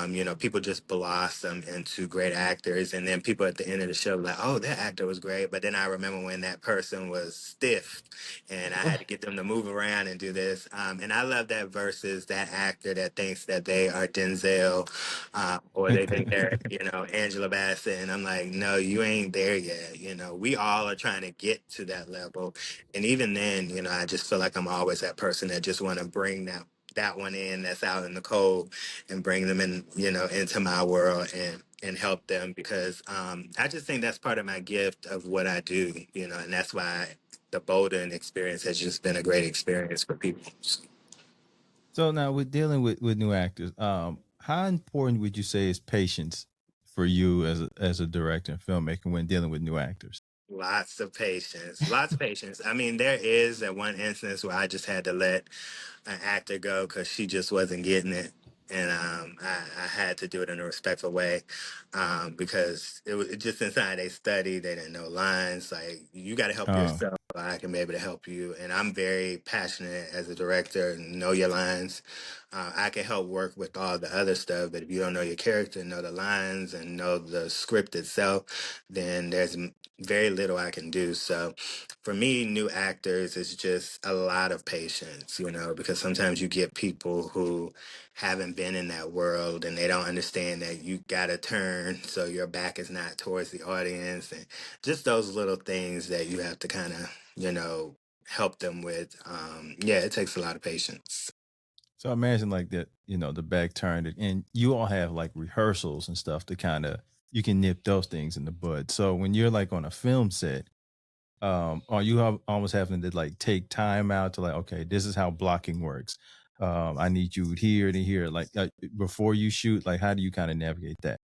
you know, people just blossom into great actors. And then people at the end of the show, like, oh, that actor was great. But then I remember when that person was stiff and I had to get them to move around and do this. And I love that versus that actor that thinks that they are Denzel, or they think they're, you know, Angela Bassett. And I'm like, no, you ain't there yet. You know, we all are trying to get to that level. And even then, you know, I just feel like I'm always that person that just want to bring that one in that's out in the cold and bring them in, you know, into my world and help them, because I just think that's part of my gift of what I do, you know, and that's why the Bolden experience has just been a great experience for people. So now with dealing with new actors, how important would you say is patience for you as a director and filmmaker when dealing with new actors? Lots of patience. Lots of patience. I mean, there is that one instance where I just had to let an actor go because she just wasn't getting it. And I had to do it in a respectful way, because it was just inside they study. They didn't know lines. Like, you got to help Oh, yourself. I can be able to help you. And I'm very passionate as a director. Know your lines. I can help work with all the other stuff. But if you don't know your character, know the lines, and know the script itself, then there's very little I can do. So for me, new actors is just a lot of patience, you know, because sometimes you get people who haven't been in that world and they don't understand that you got to turn so your back is not towards the audience, and just those little things that you have to kind of, you know, help them with. Yeah, it takes a lot of patience. so I imagine like that, the back turned, and you all have like rehearsals and stuff to kind of you can nip those things in the bud. So when you're like on a film set, are you almost having to like take time out to like, okay, this is how blocking works. I need you here to here, like before you shoot. Like, how do you kind of navigate that?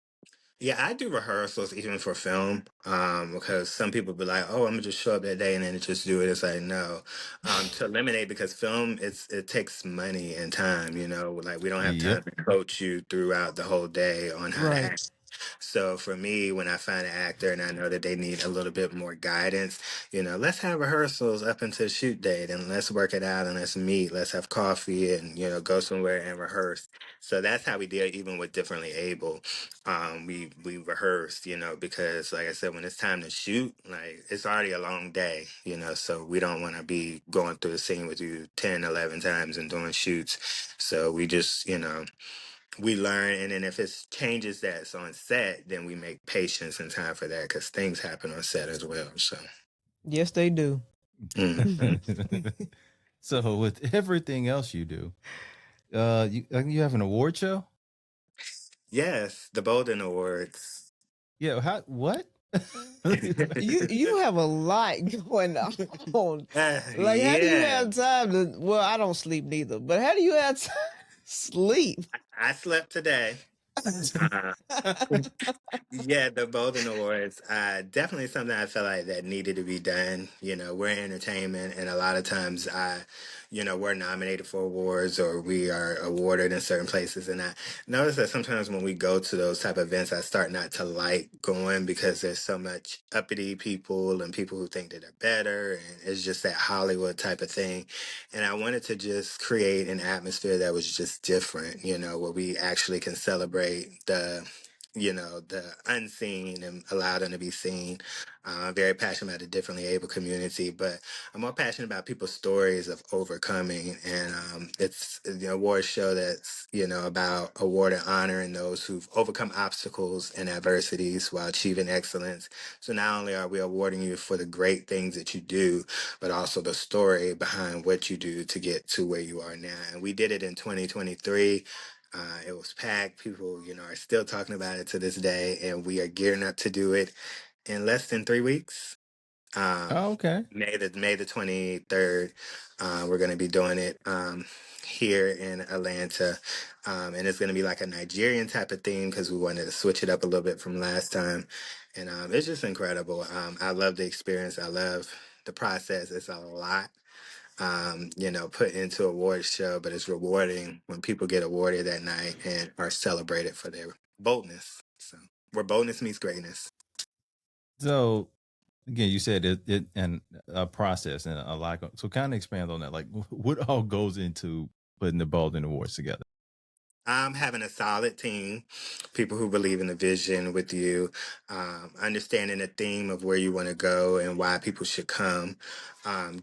Yeah, I do rehearsals even for film, because some people be like, "Oh, I'm gonna just show up that day and then just do it." It's like, no, to eliminate, because film it takes money and time. You know, like, we don't have Yep. time to coach you throughout the whole day on how to Right. act. So for me, when I find an actor and I know that they need a little bit more guidance, you know, let's have rehearsals up until shoot date and let's work it out and let's meet, let's have coffee and, you know, go somewhere and rehearse. So that's how we deal even with differently able. We rehearsed, you know, because like I said, when it's time to shoot, like, it's already a long day, you know, so we don't want to be going through the scene with you 10, 11 times and doing shoots. So we just, you know, we learn, and then if it changes that's on set, then we make patience and time for that, because things happen on set as well. So Yes, they do. So with everything else you do, you have an award show? yes, the Bolden Awards. Yeah. What? You have a lot going on. Like, how do you Yeah, have time to? Well, I don't sleep neither. But how do you have time to sleep? I slept today. Uh, Yeah, the Bolden Awards, definitely something I felt like that needed to be done. You know, we're in entertainment, and a lot of times, we're nominated for awards or we are awarded in certain places. And I notice that sometimes when we go to those type of events, I start not to like going because there's so much uppity people and people who think that they're better, and it's just that Hollywood type of thing. And I wanted to just create an atmosphere that was just different, where we actually can celebrate the unseen and allow them to be seen. I'm very passionate about the differently able community, but I'm more passionate about people's stories of overcoming. And it's the award show that's, about award and honoring those who've overcome obstacles and adversities while achieving excellence. So not only are we awarding you for the great things that you do, but also the story behind what you do to get to where you are now. And we did it in 2023. It was packed. People, are still talking about it to this day, and we are gearing up to do it in less than 3 weeks. Oh, okay. May the 23rd. We're going to be doing it here in Atlanta, and it's going to be like a Nigerian type of theme because we wanted to switch it up a little bit from last time, and it's just incredible. I love the experience. I love the process. It's a lot put into a award show, but it's rewarding when people get awarded that night and are celebrated for their boldness. So where boldness meets greatness. So again, you said it and a process and a lot. So kind of expand on that. Like, what all goes into putting the Bolden Awards together? I'm having a solid team, people who believe in the vision with you, understanding the theme of where you want to go and why people should come,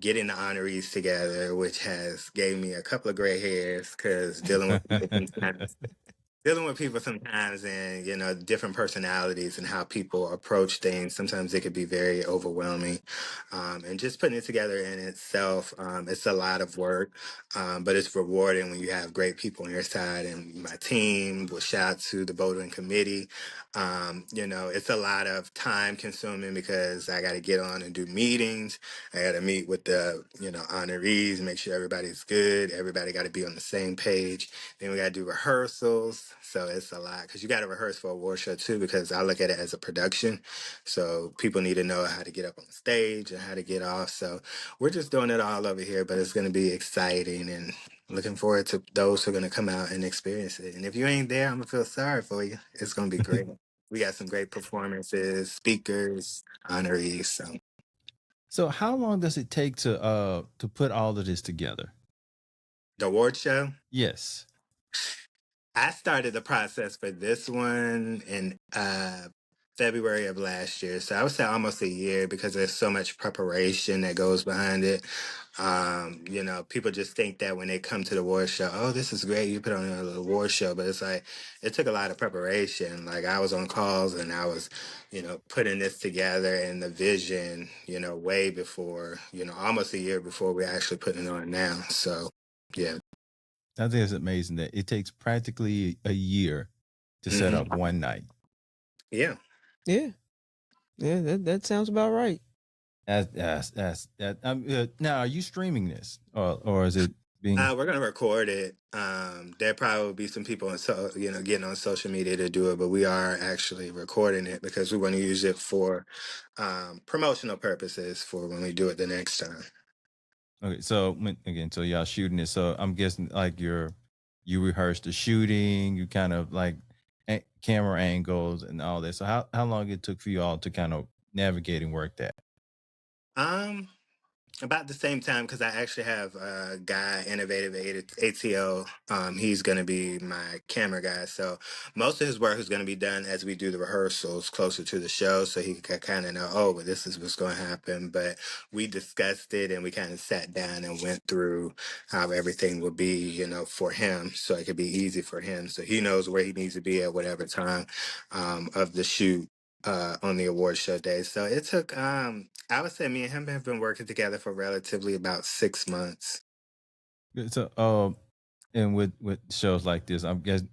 getting the honorees together, which has gave me a couple of gray hairs because dealing with people sometimes and different personalities and how people approach things, sometimes it could be very overwhelming, and just putting it together in itself, it's a lot of work, but it's rewarding when you have great people on your side. And my team, will shout out to the Bolden committee. It's a lot of time consuming because I got to get on and do meetings. I got to meet with the honorees, make sure everybody's good, everybody got to be on the same page. Then we got to do rehearsals. So it's a lot because you got to rehearse for a award show too, because I look at it as a production. So people need to know how to get up on stage and how to get off. So we're just doing it all over here, but it's going to be exciting and looking forward to those who are going to come out and experience it. And if you ain't there, I'm going to feel sorry for you. It's going to be great. We got some great performances, speakers, honorees. So how long does it take to put all of this together? The award show? Yes. I started the process for this one in February of last year. So I would say almost a year because there's so much preparation that goes behind it. People just think that when they come to the award show, oh, this is great, you put on an award show. But it's like, it took a lot of preparation. Like I was on calls and I was, putting this together and the vision, way before, almost a year before we actually putting it on now. So, yeah. I think it's amazing that it takes practically a year to set up one night. Yeah. Yeah. That sounds about right. That's now, are you streaming this or is it being? We're gonna record it. There probably will be some people getting on social media to do it, but we are actually recording it because we want to use it for promotional purposes for when we do it the next time. Okay, so so y'all shooting it. So I'm guessing like you rehearsed the shooting, you kind of like camera angles and all that. So how long it took for you all to kind of navigate and work that? About the same time, because I actually have a guy, Innovative ATO. He's going to be my camera guy. So most of his work is going to be done as we do the rehearsals closer to the show. So he can kind of know, oh, well, this is what's going to happen. But we discussed it and we kind of sat down and went through how everything will be, for him. So it could be easy for him. So he knows where he needs to be at whatever time of the shoot. On the award show day. So it took, I would say me and him have been working together for relatively about 6 months. So, and with shows like this, I'm guessing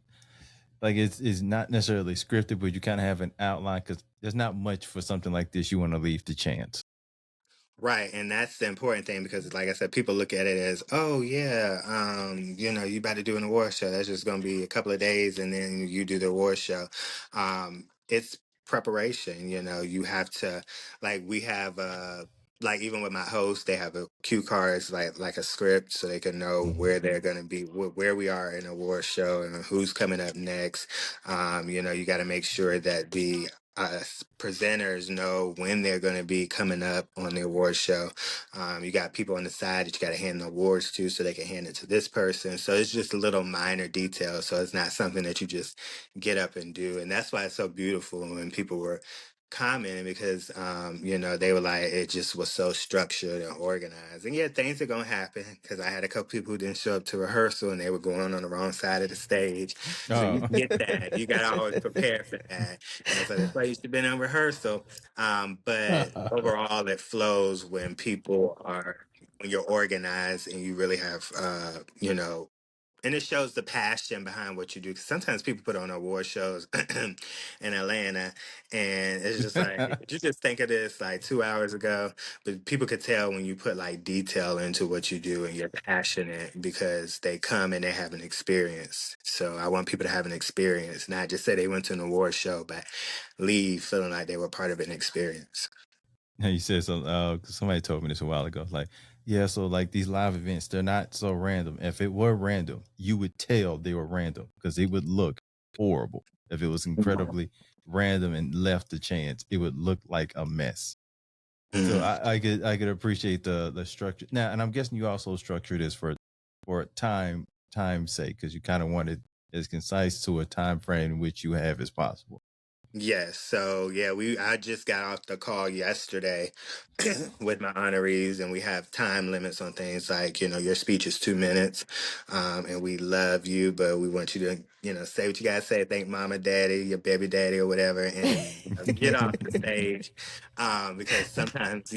like it's not necessarily scripted, but you kind of have an outline because there's not much for something like this you want to leave to chance. Right, and that's the important thing because, like I said, people look at it as, oh yeah, you about to do an award show. That's just going to be a couple of days, and then you do the award show. It's preparation. You have to, like, we have like even with my host, they have a cue cards like a script, so they can know where they're going to be, where we are in an award show, and who's coming up next. You got to make sure that the presenters know when they're going to be coming up on the award show. You got people on the side that you got to hand the awards to so they can hand it to this person. So it's just a little minor detail. So it's not something that you just get up and do. And that's why it's so beautiful when people were commenting because, they were like, it just was so structured and organized. And yeah, things are going to happen because I had a couple people who didn't show up to rehearsal and they were going on the wrong side of the stage. So you get that. You got to always prepare for that. So that's why you should have been in rehearsal. But overall, it flows when when you're organized and you really have, and it shows the passion behind what you do. 'Cause sometimes people put on award shows in Atlanta, and it's just like you just think of this like 2 hours ago, but people could tell when you put like detail into what you do and you're passionate because they come and they have an experience. So I want people to have an experience, not just say they went to an award show, but leave feeling like they were part of an experience. You said so. Somebody told me this a while ago. Like, yeah, so like these live events, they're not so random. If it were random, you would tell they were random because it would look horrible. If it was incredibly random and left to chance, it would look like a mess. So I could appreciate the structure now, and I'm guessing you also structured this for time's sake because you kind of wanted as concise to a time frame in which you have as possible. Yes. So yeah, I just got off the call yesterday with my honorees, and we have time limits on things like, your speech is 2 minutes, and we love you, but we want you to, say what you gotta say, thank mama, daddy, your baby daddy, or whatever, and get off the stage, because sometimes,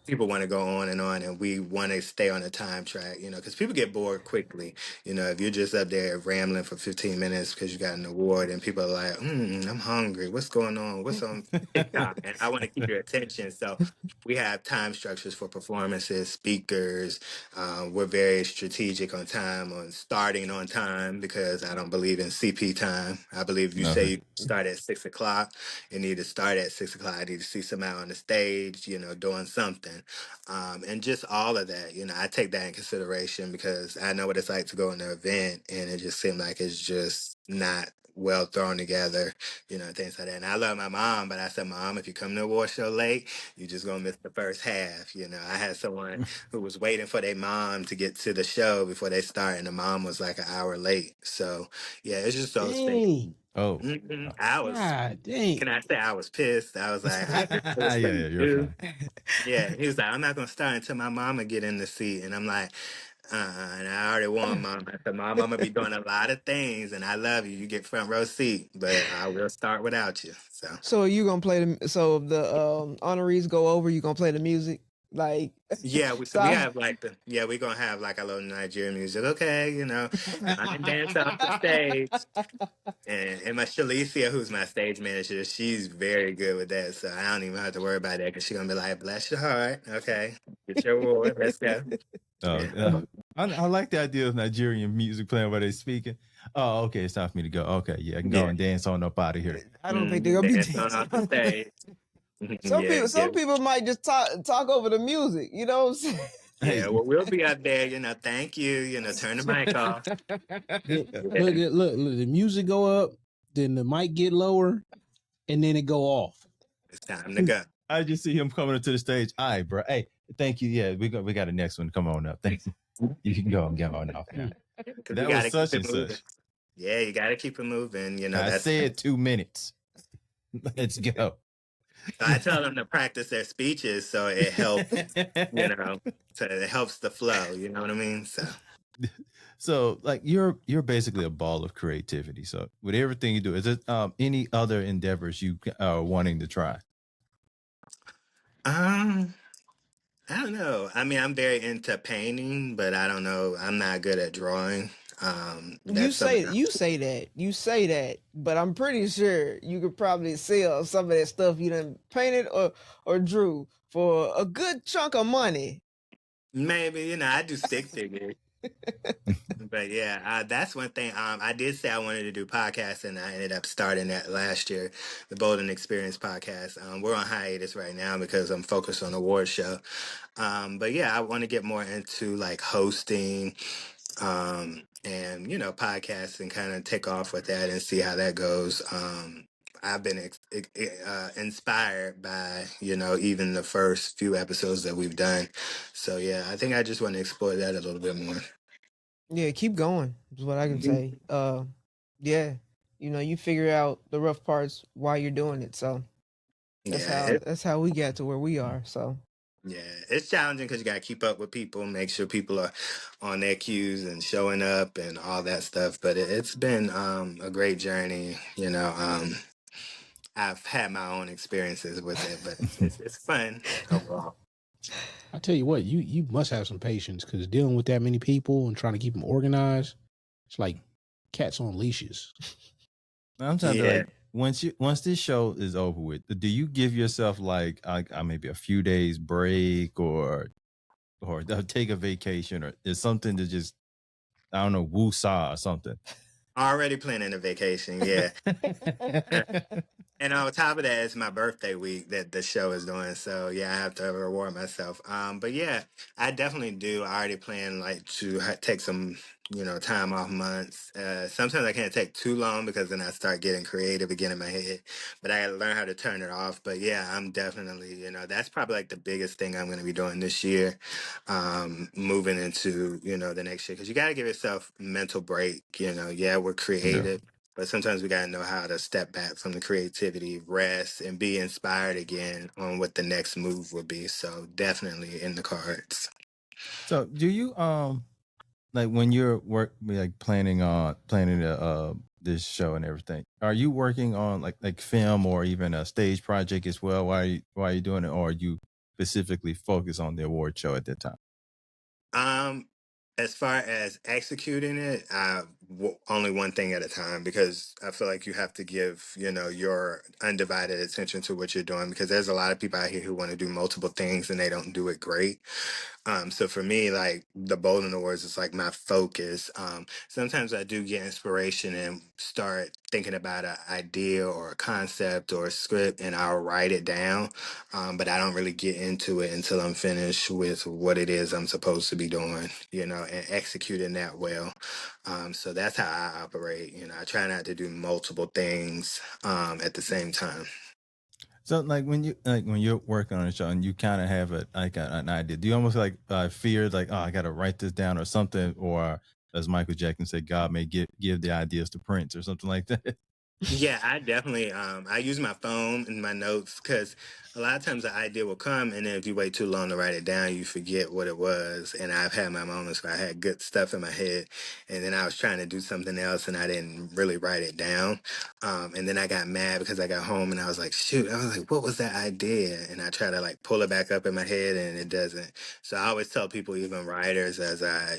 people want to go on, and we want to stay on a time track, because people get bored quickly. If you're just up there rambling for 15 minutes because you got an award, and people are like, I'm hungry. What's going on? What's on TikTok? And I want to keep your attention. So we have time structures for performances, speakers. We're very strategic on time, on starting on time, because I don't believe in CP time. I believe if you say you start at 6 o'clock, you need to start at 6 o'clock. I need to see somebody on the stage, doing something. And just all of that, I take that in consideration because I know what it's like to go in an event and it just seemed like it's just not well thrown together, things like that. And I love my mom, but I said, Mom, if you come to the award show late, you're just gonna miss the first half. I had someone who was waiting for their mom to get to the show before they start, and the mom was like an hour late. So yeah, it's just those things. Oh, I was. God dang. Can I say I was pissed? I was like, yeah, you're fine. Yeah, he was like, I'm not gonna start until my mama get in the seat, and I'm like, and I already warned mom. I said, Mom, I'm gonna be doing a lot of things, and I love you. You get front row seat, but I will start without you. So are you gonna play so if the honorees go over, you gonna play the music? Like yeah, we have like we're gonna have like a little Nigerian music, okay, I can dance off the stage. And my Shalicia, who's my stage manager, she's very good with that, so I don't even have to worry about that because she's gonna be like, bless your heart, okay, get your award, let's go. I like the idea of Nigerian music playing while they're speaking. Oh, okay, it's time for me to go. Okay, yeah, I can go and dance on up out of here. I don't think they're gonna be dancing off the stage. Some people might just talk over the music, you know what I'm saying? Yeah, well, we'll be up there, thank you, turn the mic off. Look, the music go up, then the mic get lower, and then it go off. It's time to go. I just see him coming up to the stage. All right, bro. Hey, thank you. Yeah, we got a next one. Come on up. Thanks. You can go and get on off now. That was such and such. Yeah, you got to keep it moving. I said 2 minutes. Let's go. So I tell them to practice their speeches so it helps, so it helps the flow. You know what I mean? So like you're basically a ball of creativity. So with everything you do, is there any other endeavors you are wanting to try? I don't know. I mean, I'm very into painting, but I don't know. I'm not good at drawing. You say that, but I'm pretty sure you could probably sell some of that stuff you done painted or drew for a good chunk of money. Maybe, I do stick figures. But yeah, that's one thing. I did say I wanted to do podcasts, and I ended up starting that last year, the Bolden Experience podcast. We're on hiatus right now because I'm focused on the award show. But yeah, I want to get more into like hosting, and podcasts, and kind of take off with that and see how that goes. I've been inspired by even the first few episodes that we've done. So yeah, I think I just want to explore that a little bit more. Yeah, keep going is what I can say. Yeah, you figure out the rough parts while you're doing it. So that's how we got to where we are. So yeah, it's challenging because you got to keep up with people, make sure people are on their cues and showing up and all that stuff. But it's been a great journey. I've had my own experiences with it, but it's fun overall. I tell you what, you must have some patience, because dealing with that many people and trying to keep them organized, it's like cats on leashes. I'm trying to like, once this show is over with, do you give yourself like maybe a few days break or take a vacation, or is something to just, I don't know, woo-saw or something? Already planning a vacation, yeah. And on top of that, it's my birthday week that the show is doing. So yeah, I have to reward myself. But yeah, I definitely do. I already plan like to take some, time off months. Sometimes I can't take too long because then I start getting creative again in my head. But I got to learn how to turn it off. But yeah, I'm definitely, that's probably like the biggest thing I'm going to be doing this year, moving into, the next year. Because you got to give yourself mental break. Yeah, we're creative. Yeah. But sometimes we got to know how to step back from the creativity, rest, and be inspired again on what the next move will be. So definitely in the cards. So do you like when you're planning this show and everything, are you working on like film or even a stage project as well? Why are you doing it, or are you specifically focus on the award show at that time? As far as executing it, only one thing at a time, because I feel like you have to give, your undivided attention to what you're doing, because there's a lot of people out here who want to do multiple things and they don't do it great. So for me, like the Bolden Awards is like my focus. Sometimes I do get inspiration and start thinking about an idea or a concept or a script, and I'll write it down. But I don't really get into it until I'm finished with what it is I'm supposed to be doing, and executing that well. So that's how I operate. I try not to do multiple things at the same time. So like when you're working on a show and you kind of have an idea, do you almost fear like, oh, I got to write this down or something, or as Michael Jackson said, God may give the ideas to Prince or something like that? Yeah, I definitely I use my phone and my notes, because a lot of times the idea will come, and then if you wait too long to write it down, you forget what it was. And I've had my moments where I had good stuff in my head, and then I was trying to do something else and I didn't really write it down. And then I got mad because I got home and I was like, shoot, I was like, what was that idea? And I try to like pull it back up in my head and it doesn't. So I always tell people, even writers, as I,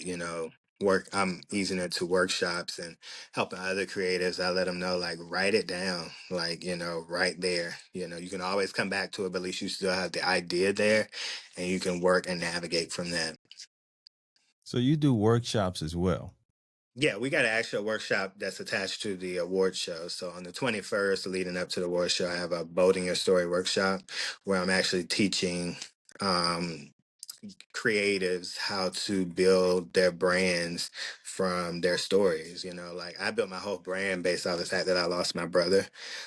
I'm easing into workshops and helping other creatives, I let them know, like, write it down, like, right there. You can always come back to it, but at least you still have the idea there and you can work and navigate from that. So you do workshops as well? Yeah, we got an actual workshop that's attached to the award show. So on the 21st, leading up to the award show, I have a Bolding Your Story workshop where I'm actually teaching creatives how to build their brands from their stories. Like I built my whole brand based off the fact that I lost my brother.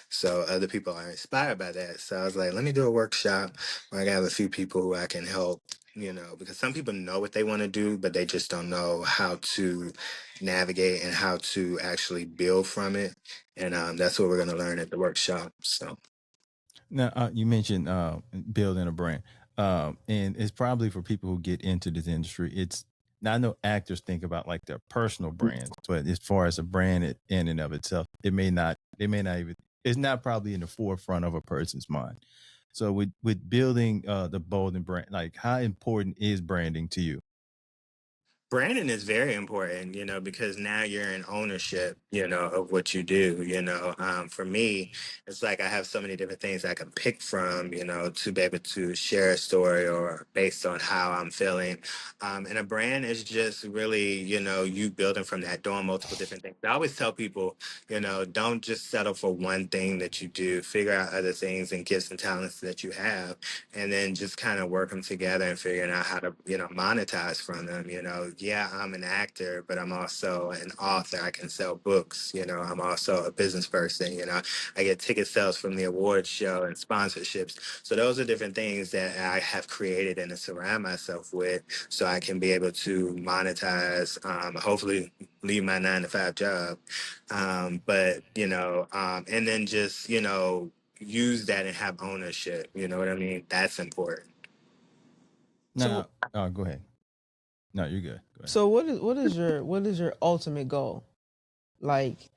So other people are inspired by that. So I was like, let me do a workshop where I got a few people who I can help, because some people know what they want to do, but they just don't know how to navigate and how to actually build from it. And that's what we're going to learn at the workshop. So now you mentioned building a brand. And it's probably for people who get into this industry. It's now, I know actors think about like their personal brands, but as far as a brand in and of itself, they may not even, it's not probably in the forefront of a person's mind. So with building the Bolden brand, like how important is branding to you? Branding is very important, because now you're in ownership, of what you do. For me, it's like I have so many different things I can pick from, to be able to share a story or based on how I'm feeling. And a brand is just really, you building from that, doing multiple different things. I always tell people, don't just settle for one thing that you do. Figure out other things and gifts and talents that you have, and then just kind of work them together and figuring out how to, monetize from them. Yeah, I'm an actor, but I'm also an author. I can sell books. I'm also a business person. I get ticket sales from the awards show and sponsorships. So those are different things that I have created and to surround myself with, so I can be able to monetize. Hopefully, leave my 9 to 5 job. And then just use that and have ownership. You know what I mean? That's important. Now, go ahead. No, you're good. Go ahead. So what is your ultimate goal? Like,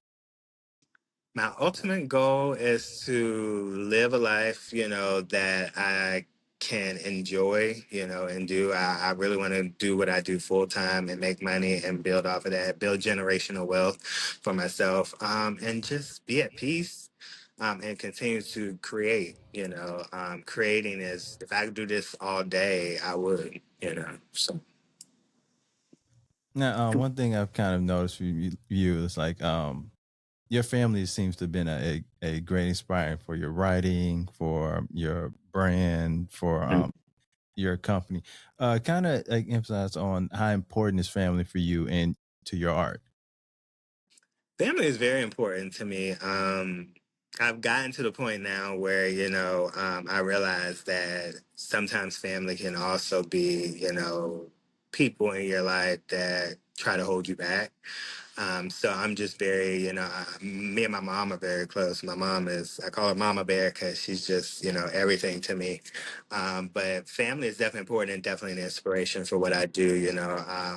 My ultimate goal is to live a life, that I can enjoy, and do. I really want to do what I do full time and make money and build off of that, build generational wealth for myself, and just be at peace. And continue to create. Creating is, if I could do this all day, I would. So. Now, one thing I've kind of noticed from you is like your family seems to have been a great inspiring for your writing, for your brand, for your company. Kind of like emphasize on how important is family for you and to your art. Family is very important to me. I've gotten to the point now where, I realize that sometimes family can also be, people in your life that try to hold you back. So I'm just very, me and my mom are very close. My mom I call her Mama Bear because she's just, everything to me. But family is definitely important and definitely an inspiration for what I do.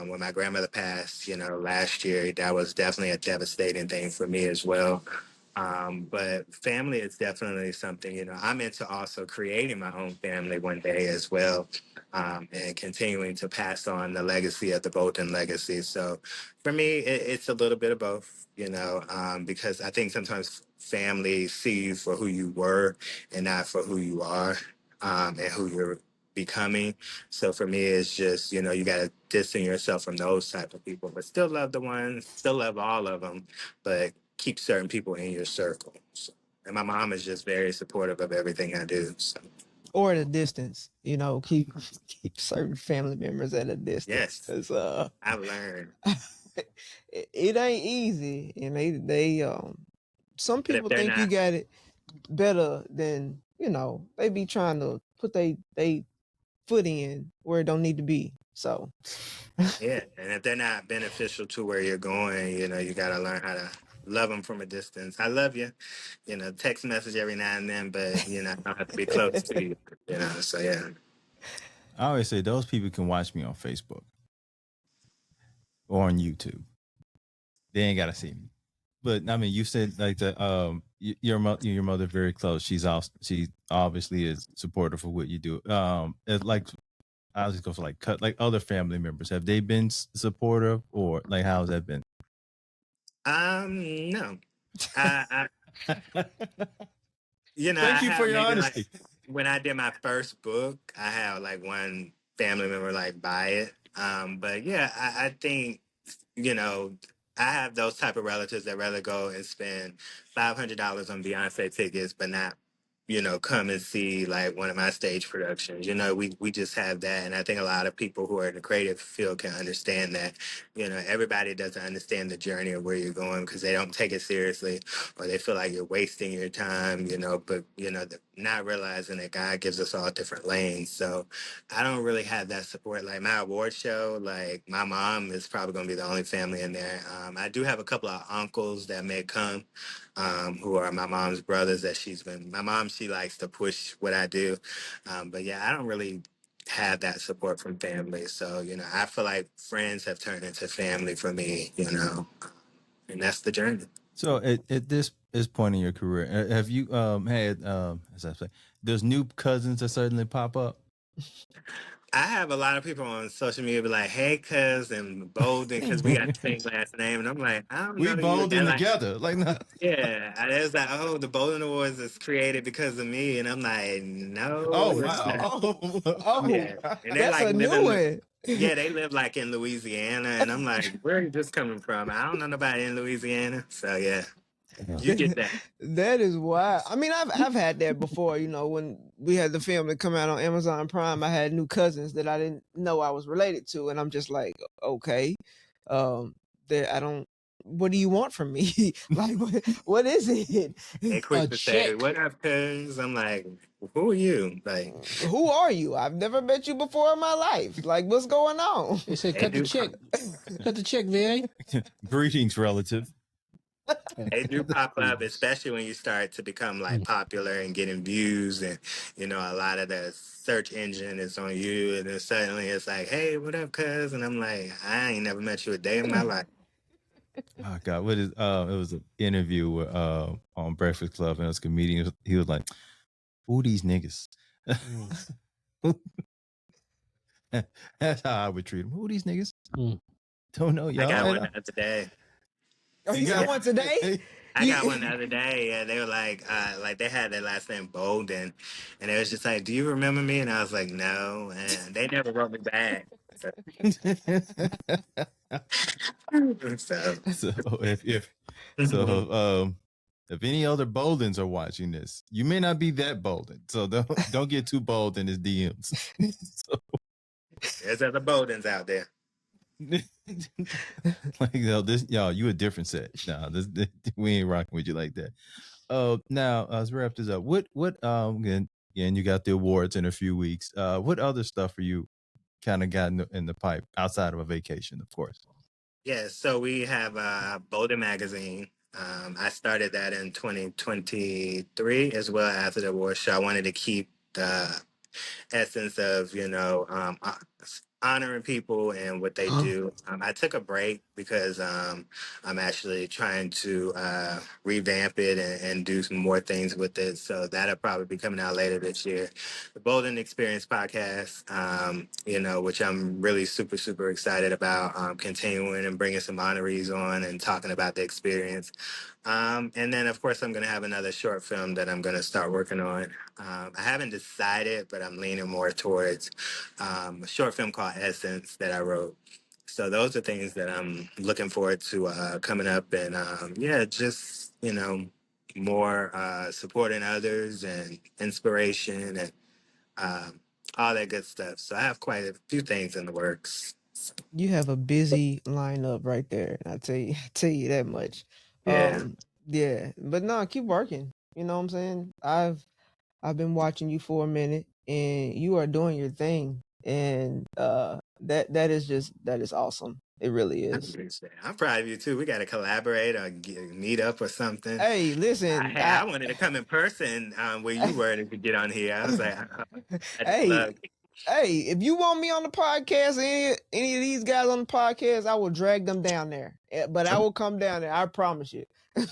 When my grandmother passed, last year, that was definitely a devastating thing for me as well. But family is definitely something, I'm into also creating my own family one day as well, and continuing to pass on the legacy of the Bolden legacy. So for me, it's a little bit of both, because I think sometimes family see you for who you were and not for who you are, and who you're becoming. So for me, it's just, you got to distance yourself from those type of people, but still love the ones, still love all of them, but keep certain people in your circle. So, and my mom is just very supportive of everything I do. So. or at a distance, keep certain family members at a distance, Yes, because I've learned. it ain't easy, and they some But if people they're think you not, got it better than they be trying to put they foot in where it don't need to be. So yeah, and if they're not beneficial to where you're going, you got to learn how to love them from a distance. I love you, text message every now and then, but I don't have to be close to you, So yeah. I always say those people can watch me on Facebook or on YouTube. They ain't got to see me. But I mean, you said like your mother very close. She obviously is supportive of what you do. It's like I was just go for like other family members. Have they been supportive, or like how's that been? No. I Thank I you for have your maybe honesty. like when I did my first book, I had like one family member like buy it. But yeah, I think, you know, I have those type of relatives that rather go and spend $500 on Beyonce tickets, but not, come and see like one of my stage productions. We just have that, and I think a lot of people who are in the creative field can understand that. Everybody doesn't understand the journey of where you're going because they don't take it seriously, or they feel like you're wasting your time. But not realizing that God gives us all different lanes. So I don't really have that support. Like my award show, like my mom is probably going to be the only family in there. I do have a couple of uncles that may come, who are my mom's brothers that my mom, she likes to push what I do. But yeah, I don't really have that support from family. So, I feel like friends have turned into family for me, and that's the journey. So at this point in your career, have you had as I say, those new cousins that suddenly pop up? I have a lot of people on social media be like, "Hey, cuz," and Bolden, because we got the same last name, and I'm like, I don't We know you. Bolden They're like, together. Like, no. yeah, and it's like, oh, the Bolden Awards is created because of me, and I'm like, Oh no, it's not. wow. Oh, Yeah, and they that's like a live new in, one. yeah, they live like in Louisiana, and I'm like, where are you just coming from? I don't know nobody in Louisiana, so yeah, you get that. That is wild. I mean, I've had that before. You know, when we had the film that come out on Amazon Prime, I had new cousins that I didn't know I was related to, and I'm just like, okay, that I don't. What do you want from me? Like, what is it? They A quick to say, check. "What up, cuz?" I'm like, who are you? Like, Who are you? I've never met you before in my life. Like, what's going on? They said, they cut the do. check. Cut the check, VA. Greetings, relative. They do pop up, especially when you start to become like popular and getting views, and you know a lot of the search engine is on you, and then suddenly it's like, "Hey, what up, cuz?" And I'm like, "I ain't never met you a day in my life." Oh God, what is it was an interview with, on Breakfast Club, and it was a comedian. He was like, who these niggas? That's how I would treat them. Who these niggas? Don't know y'all. I got one the other day. Oh, you got one today? I got one the other day. Yeah, they were like they had their last name Bolden, and it was just like, "Do you remember me?" And I was like, "No," and they never wrote me back. So, So if any other Boldens are watching this, you may not be that Bolden, so don't get too bold in his DMs. So, there's other Boldens out there. like, y'all, you a different set. No, we ain't rocking with you like that. Now let's wrap this up. What again, you got the awards in a few weeks. What other stuff are you kind of got in the pipe outside of a vacation, of course? Yeah, so we have Bolden magazine. I started that in 2023 as well after the award show. I wanted to keep the essence of honoring people and what they do. I took a break because I'm actually trying to revamp it and do some more things with it. So that'll probably be coming out later this year. The Bolden Experience podcast, which I'm really super, super excited about continuing and bringing some honorees on and talking about the experience. And then, of course, I'm going to have another short film that I'm going to start working on. I haven't decided, but I'm leaning more towards a short film called Essence that I wrote. So those are things that I'm looking forward to coming up. And just, more supporting others and inspiration and all that good stuff. So I have quite a few things in the works. You have a busy lineup right there. I tell you that much. Yeah. Yeah, but no, keep working. You know what I'm saying? I've been watching you for a minute, and you are doing your thing, and that is awesome. It really is. I'm proud of you too. We got to collaborate or meet up or something. Hey, listen, I wanted to come in person where you were to get on here. I was like, I just love. Hey, if you want me on the podcast, any of these guys on the podcast, I will drag them down there. But I will come down there. I promise you.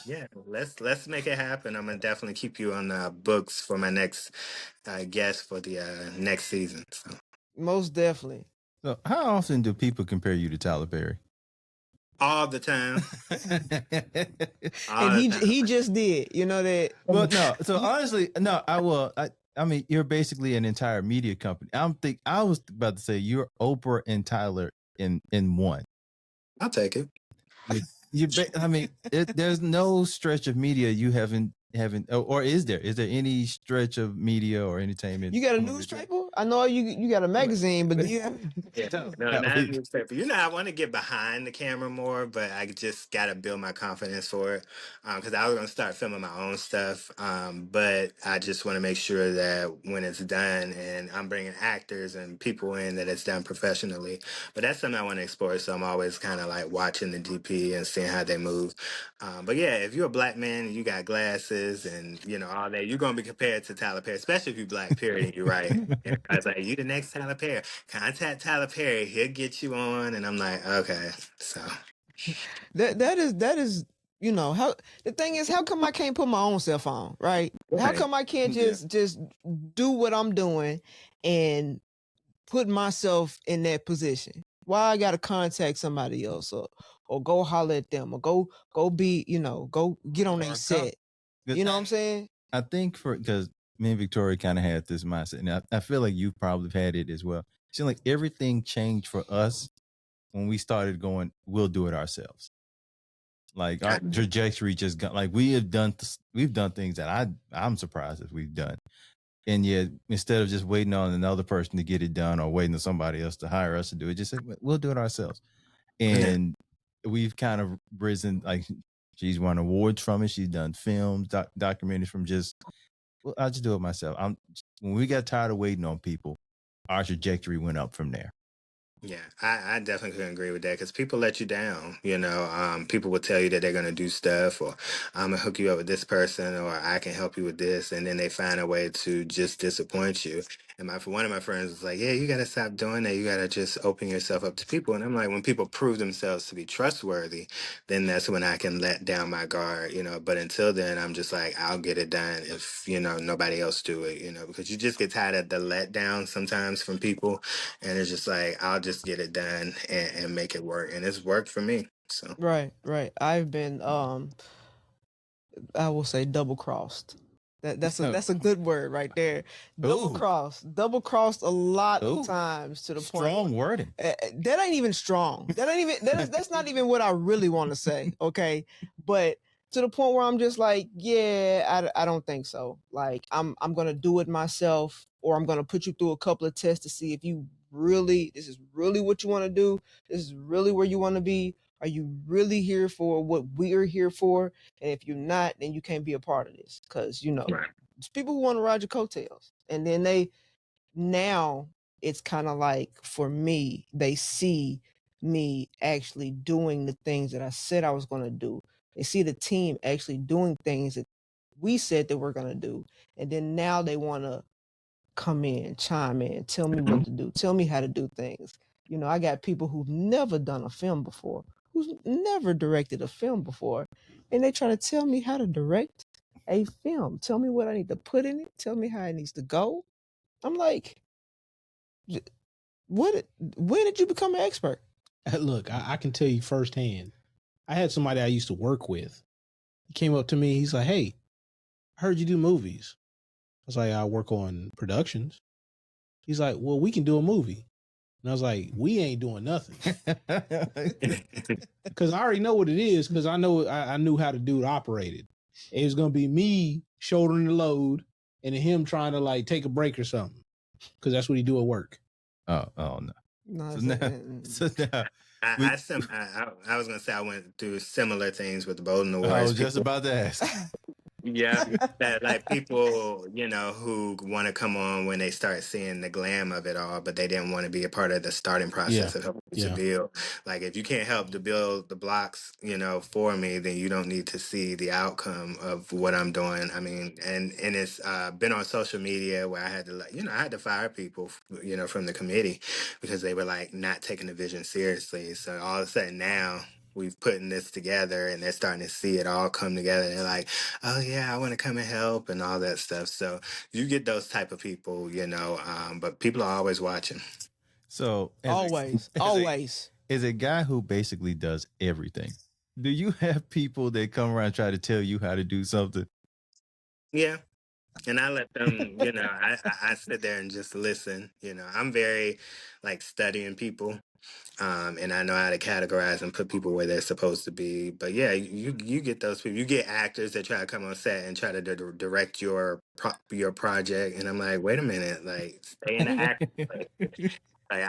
Yeah, let's make it happen. I'm gonna definitely keep you on the books for my next guest for the next season. So. Most definitely. So, how often do people compare you to Tyler Perry? All the time. And he just did. You know that. Well, no. So honestly, no. I mean, you're basically an entire media company. I was about to say you're Oprah and Tyler in one. I'll take it. I mean, there's no stretch of media you haven't, or is there? Is there any stretch of media or entertainment? You got a newspaper? I know you got a magazine, but do you have... No, not a newspaper. I want to get behind the camera more, but I just got to build my confidence for it because I was going to start filming my own stuff. But I just want to make sure that when it's done and I'm bringing actors and people in, that it's done professionally. But that's something I want to explore. So I'm always kind of like watching the DP and seeing how they move. But yeah, if you're a black man and you got glasses and all that, you're gonna be compared to Tyler Perry, especially if you're black. Period. And you're right. And I was like, you the next Tyler Perry. Contact Tyler Perry. He'll get you on. And I'm like, okay. So that is how the thing is, how come I can't put my own self on, right? How come I can't just do what I'm doing and put myself in that position? Why I gotta contact somebody else or go holler at them or go be, go get on their set. You know what I'm saying? I think because me and Victoria kind of had this mindset, and I feel like you probably had it as well. It seemed like everything changed for us when we started going, we'll do it ourselves. Like our trajectory just got like we've done things that I'm surprised that we've done. And yet, instead of just waiting on another person to get it done or waiting on somebody else to hire us to do it, just say, we'll do it ourselves. And we've kind of risen, like she's won awards from it. She's done films, documentaries from I'll just do it myself. When we got tired of waiting on people, our trajectory went up from there. Yeah, I definitely couldn't agree with that because people let you down. People will tell you that they're going to do stuff, or I'm going to hook you up with this person, or I can help you with this. And then they find a way to just disappoint you. And one of my friends was like, yeah, you got to stop doing that. You got to just open yourself up to people. And I'm like, when people prove themselves to be trustworthy, then that's when I can let down my guard, But until then, I'm just like, I'll get it done if, nobody else do it, because you just get tired of the letdown sometimes from people. And it's just like, I'll just get it done and make it work. And it's worked for me. So Right. I've been I will say double crossed. That's a good word right there. Double crossed a lot of times to the point. Strong wording. That ain't even strong. That's not even what I really want to say. Okay, but to the point where I'm just like, yeah, I don't think so. Like I'm gonna do it myself, or I'm gonna put you through a couple of tests to see if this is really what you want to do. This is really where you want to be. Are you really here for what we're here for? And if you're not, then you can't be a part of this. Because, it's people who want to ride your coattails. And then now it's kind of like, for me, they see me actually doing the things that I said I was going to do. They see the team actually doing things that we said that we're going to do. And then now they want to come in, chime in, tell me what to do, tell me how to do things. I got people who've never done a film before, who's never directed a film before, and they try to tell me how to direct a film. Tell me what I need to put in it. Tell me how it needs to go. I'm like, when did you become an expert? Look, I can tell you firsthand. I had somebody I used to work with. He came up to me. He's like, hey, I heard you do movies. I was like, I work on productions. He's like, well, we can do a movie. And I was like, we ain't doing nothing. Because I already know what it is, because I knew how to do it operated. It was going to be me shouldering the load and him trying to like take a break or something. Because that's what he do at work. Oh no. No, So now I was going to say I went through similar things with the Bolden Awards. I was just about to ask. Yeah, that like people, who want to come on when they start seeing the glam of it all, but they didn't want to be a part of the starting process of helping to build. Like if you can't help to build the blocks, for me, then you don't need to see the outcome of what I'm doing. I mean, and it's been on social media where I had to I had to fire people, from the committee because they were like not taking the vision seriously. So all of a sudden now we've putting this together and they're starting to see it all come together. They're like, oh yeah, I want to come and help and all that stuff. So you get those type of people, but people are always watching. So always. As a guy who basically does everything, do you have people that come around and try to tell you how to do something? Yeah. And I let them, I sit there and just listen. I'm very like studying people. And I know how to categorize and put people where they're supposed to be. But yeah, you get those people. You get actors that try to come on set and try to direct your project, and I'm like, wait a minute, like stay in the act. Like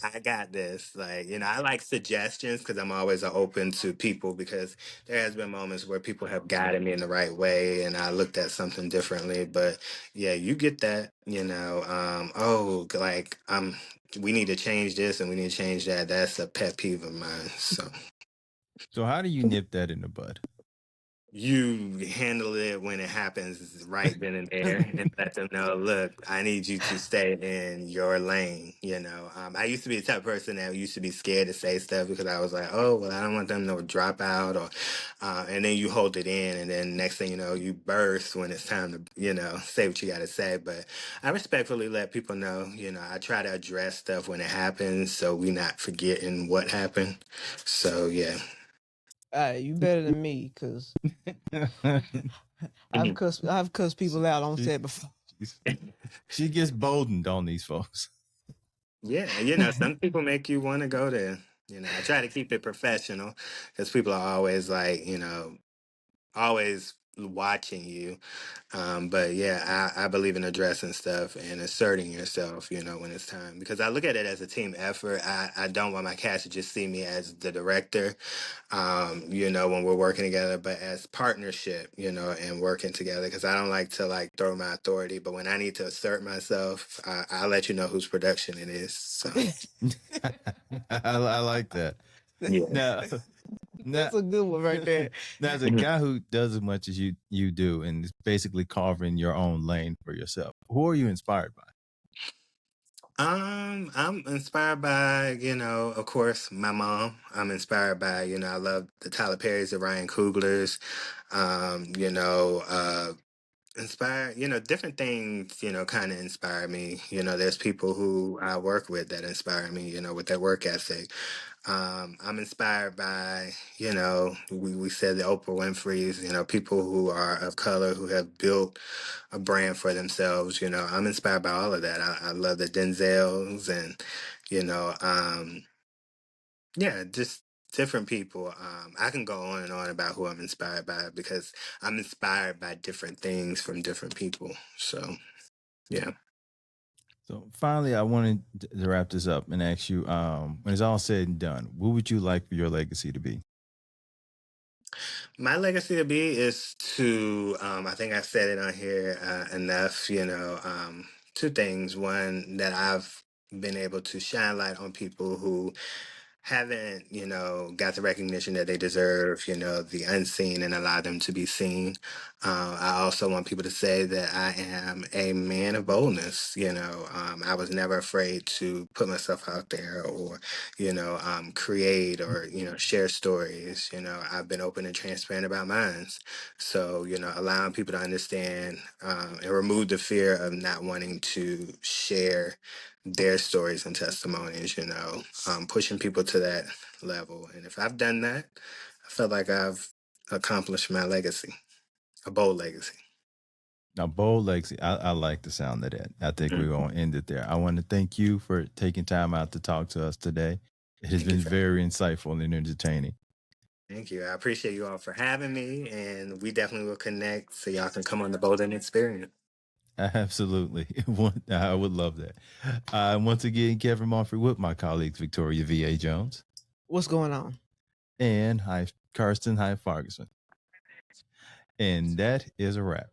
I got this. Like I like suggestions because I'm always open to people because there has been moments where people have guided me in the right way and I looked at something differently. But yeah, you get that. We need to change this and we need to change that. That's a pet peeve of mine. So how do you nip that in the bud? you handle it when it happens right then and there and let them know, look, I need you to stay in your lane. I used to be the type of person that used to be scared to say stuff because I was like, oh, well, I don't want them to drop out, or and then you hold it in, and then next thing you know, you burst when it's time to say what you got to say. But I respectfully let people know. I try to address stuff when it happens so we not forgetting what happened. So yeah. You better than me, cause I've cussed people out on set before. She gets boldened on these folks. Yeah, some people make you want to go there. I try to keep it professional because people are always like, always watching you. But yeah, I believe in addressing stuff and asserting yourself, when it's time. Because I look at it as a team effort. I don't want my cast to just see me as the director, when we're working together, but as partnership, and working together. Because I don't like to like throw my authority, but when I need to assert myself, I'll let you know whose production it is. So I like that. yeah. That's a good one right there. Now, as a guy who does as much as you do and is basically carving your own lane for yourself, who are you inspired by? I'm inspired by, of course, my mom. I'm inspired by, I love the Tyler Perry's, the Ryan Coogler's, inspire, different things, kind of inspire me. There's people who I work with that inspire me, with their work ethic. I'm inspired by, we said the Oprah Winfrey's, people who are of color who have built a brand for themselves. I'm inspired by all of that. I love the Denzels and, yeah, just different people. I can go on and on about who I'm inspired by because I'm inspired by different things from different people. So, yeah. So finally, I wanted to wrap this up and ask you, when it's all said and done, what would you like for your legacy to be? My legacy to be is to, I think I said it on here enough, two things. One, that I've been able to shine light on people who haven't, got the recognition that they deserve, the unseen, and allow them to be seen. I also want people to say that I am a man of boldness. I was never afraid to put myself out there or, create or, share stories. I've been open and transparent about mine. So, allowing people to understand and remove the fear of not wanting to share their stories and testimonies, pushing people to that level. And if I've done that, I feel like I've accomplished my legacy, a bold legacy. Now, bold legacy, I like the sound of that. I think we're going to end it there. I want to thank you for taking time out to talk to us today. It has been very insightful and entertaining. Thank you. I appreciate you all for having me, and we definitely will connect so y'all can come on the Bolden experience. Absolutely. I would love that. Once again, Kevin Monfrey with my colleagues, Victoria V.A. Jones. What's going on? And Karsten Ferguson. And that is a wrap.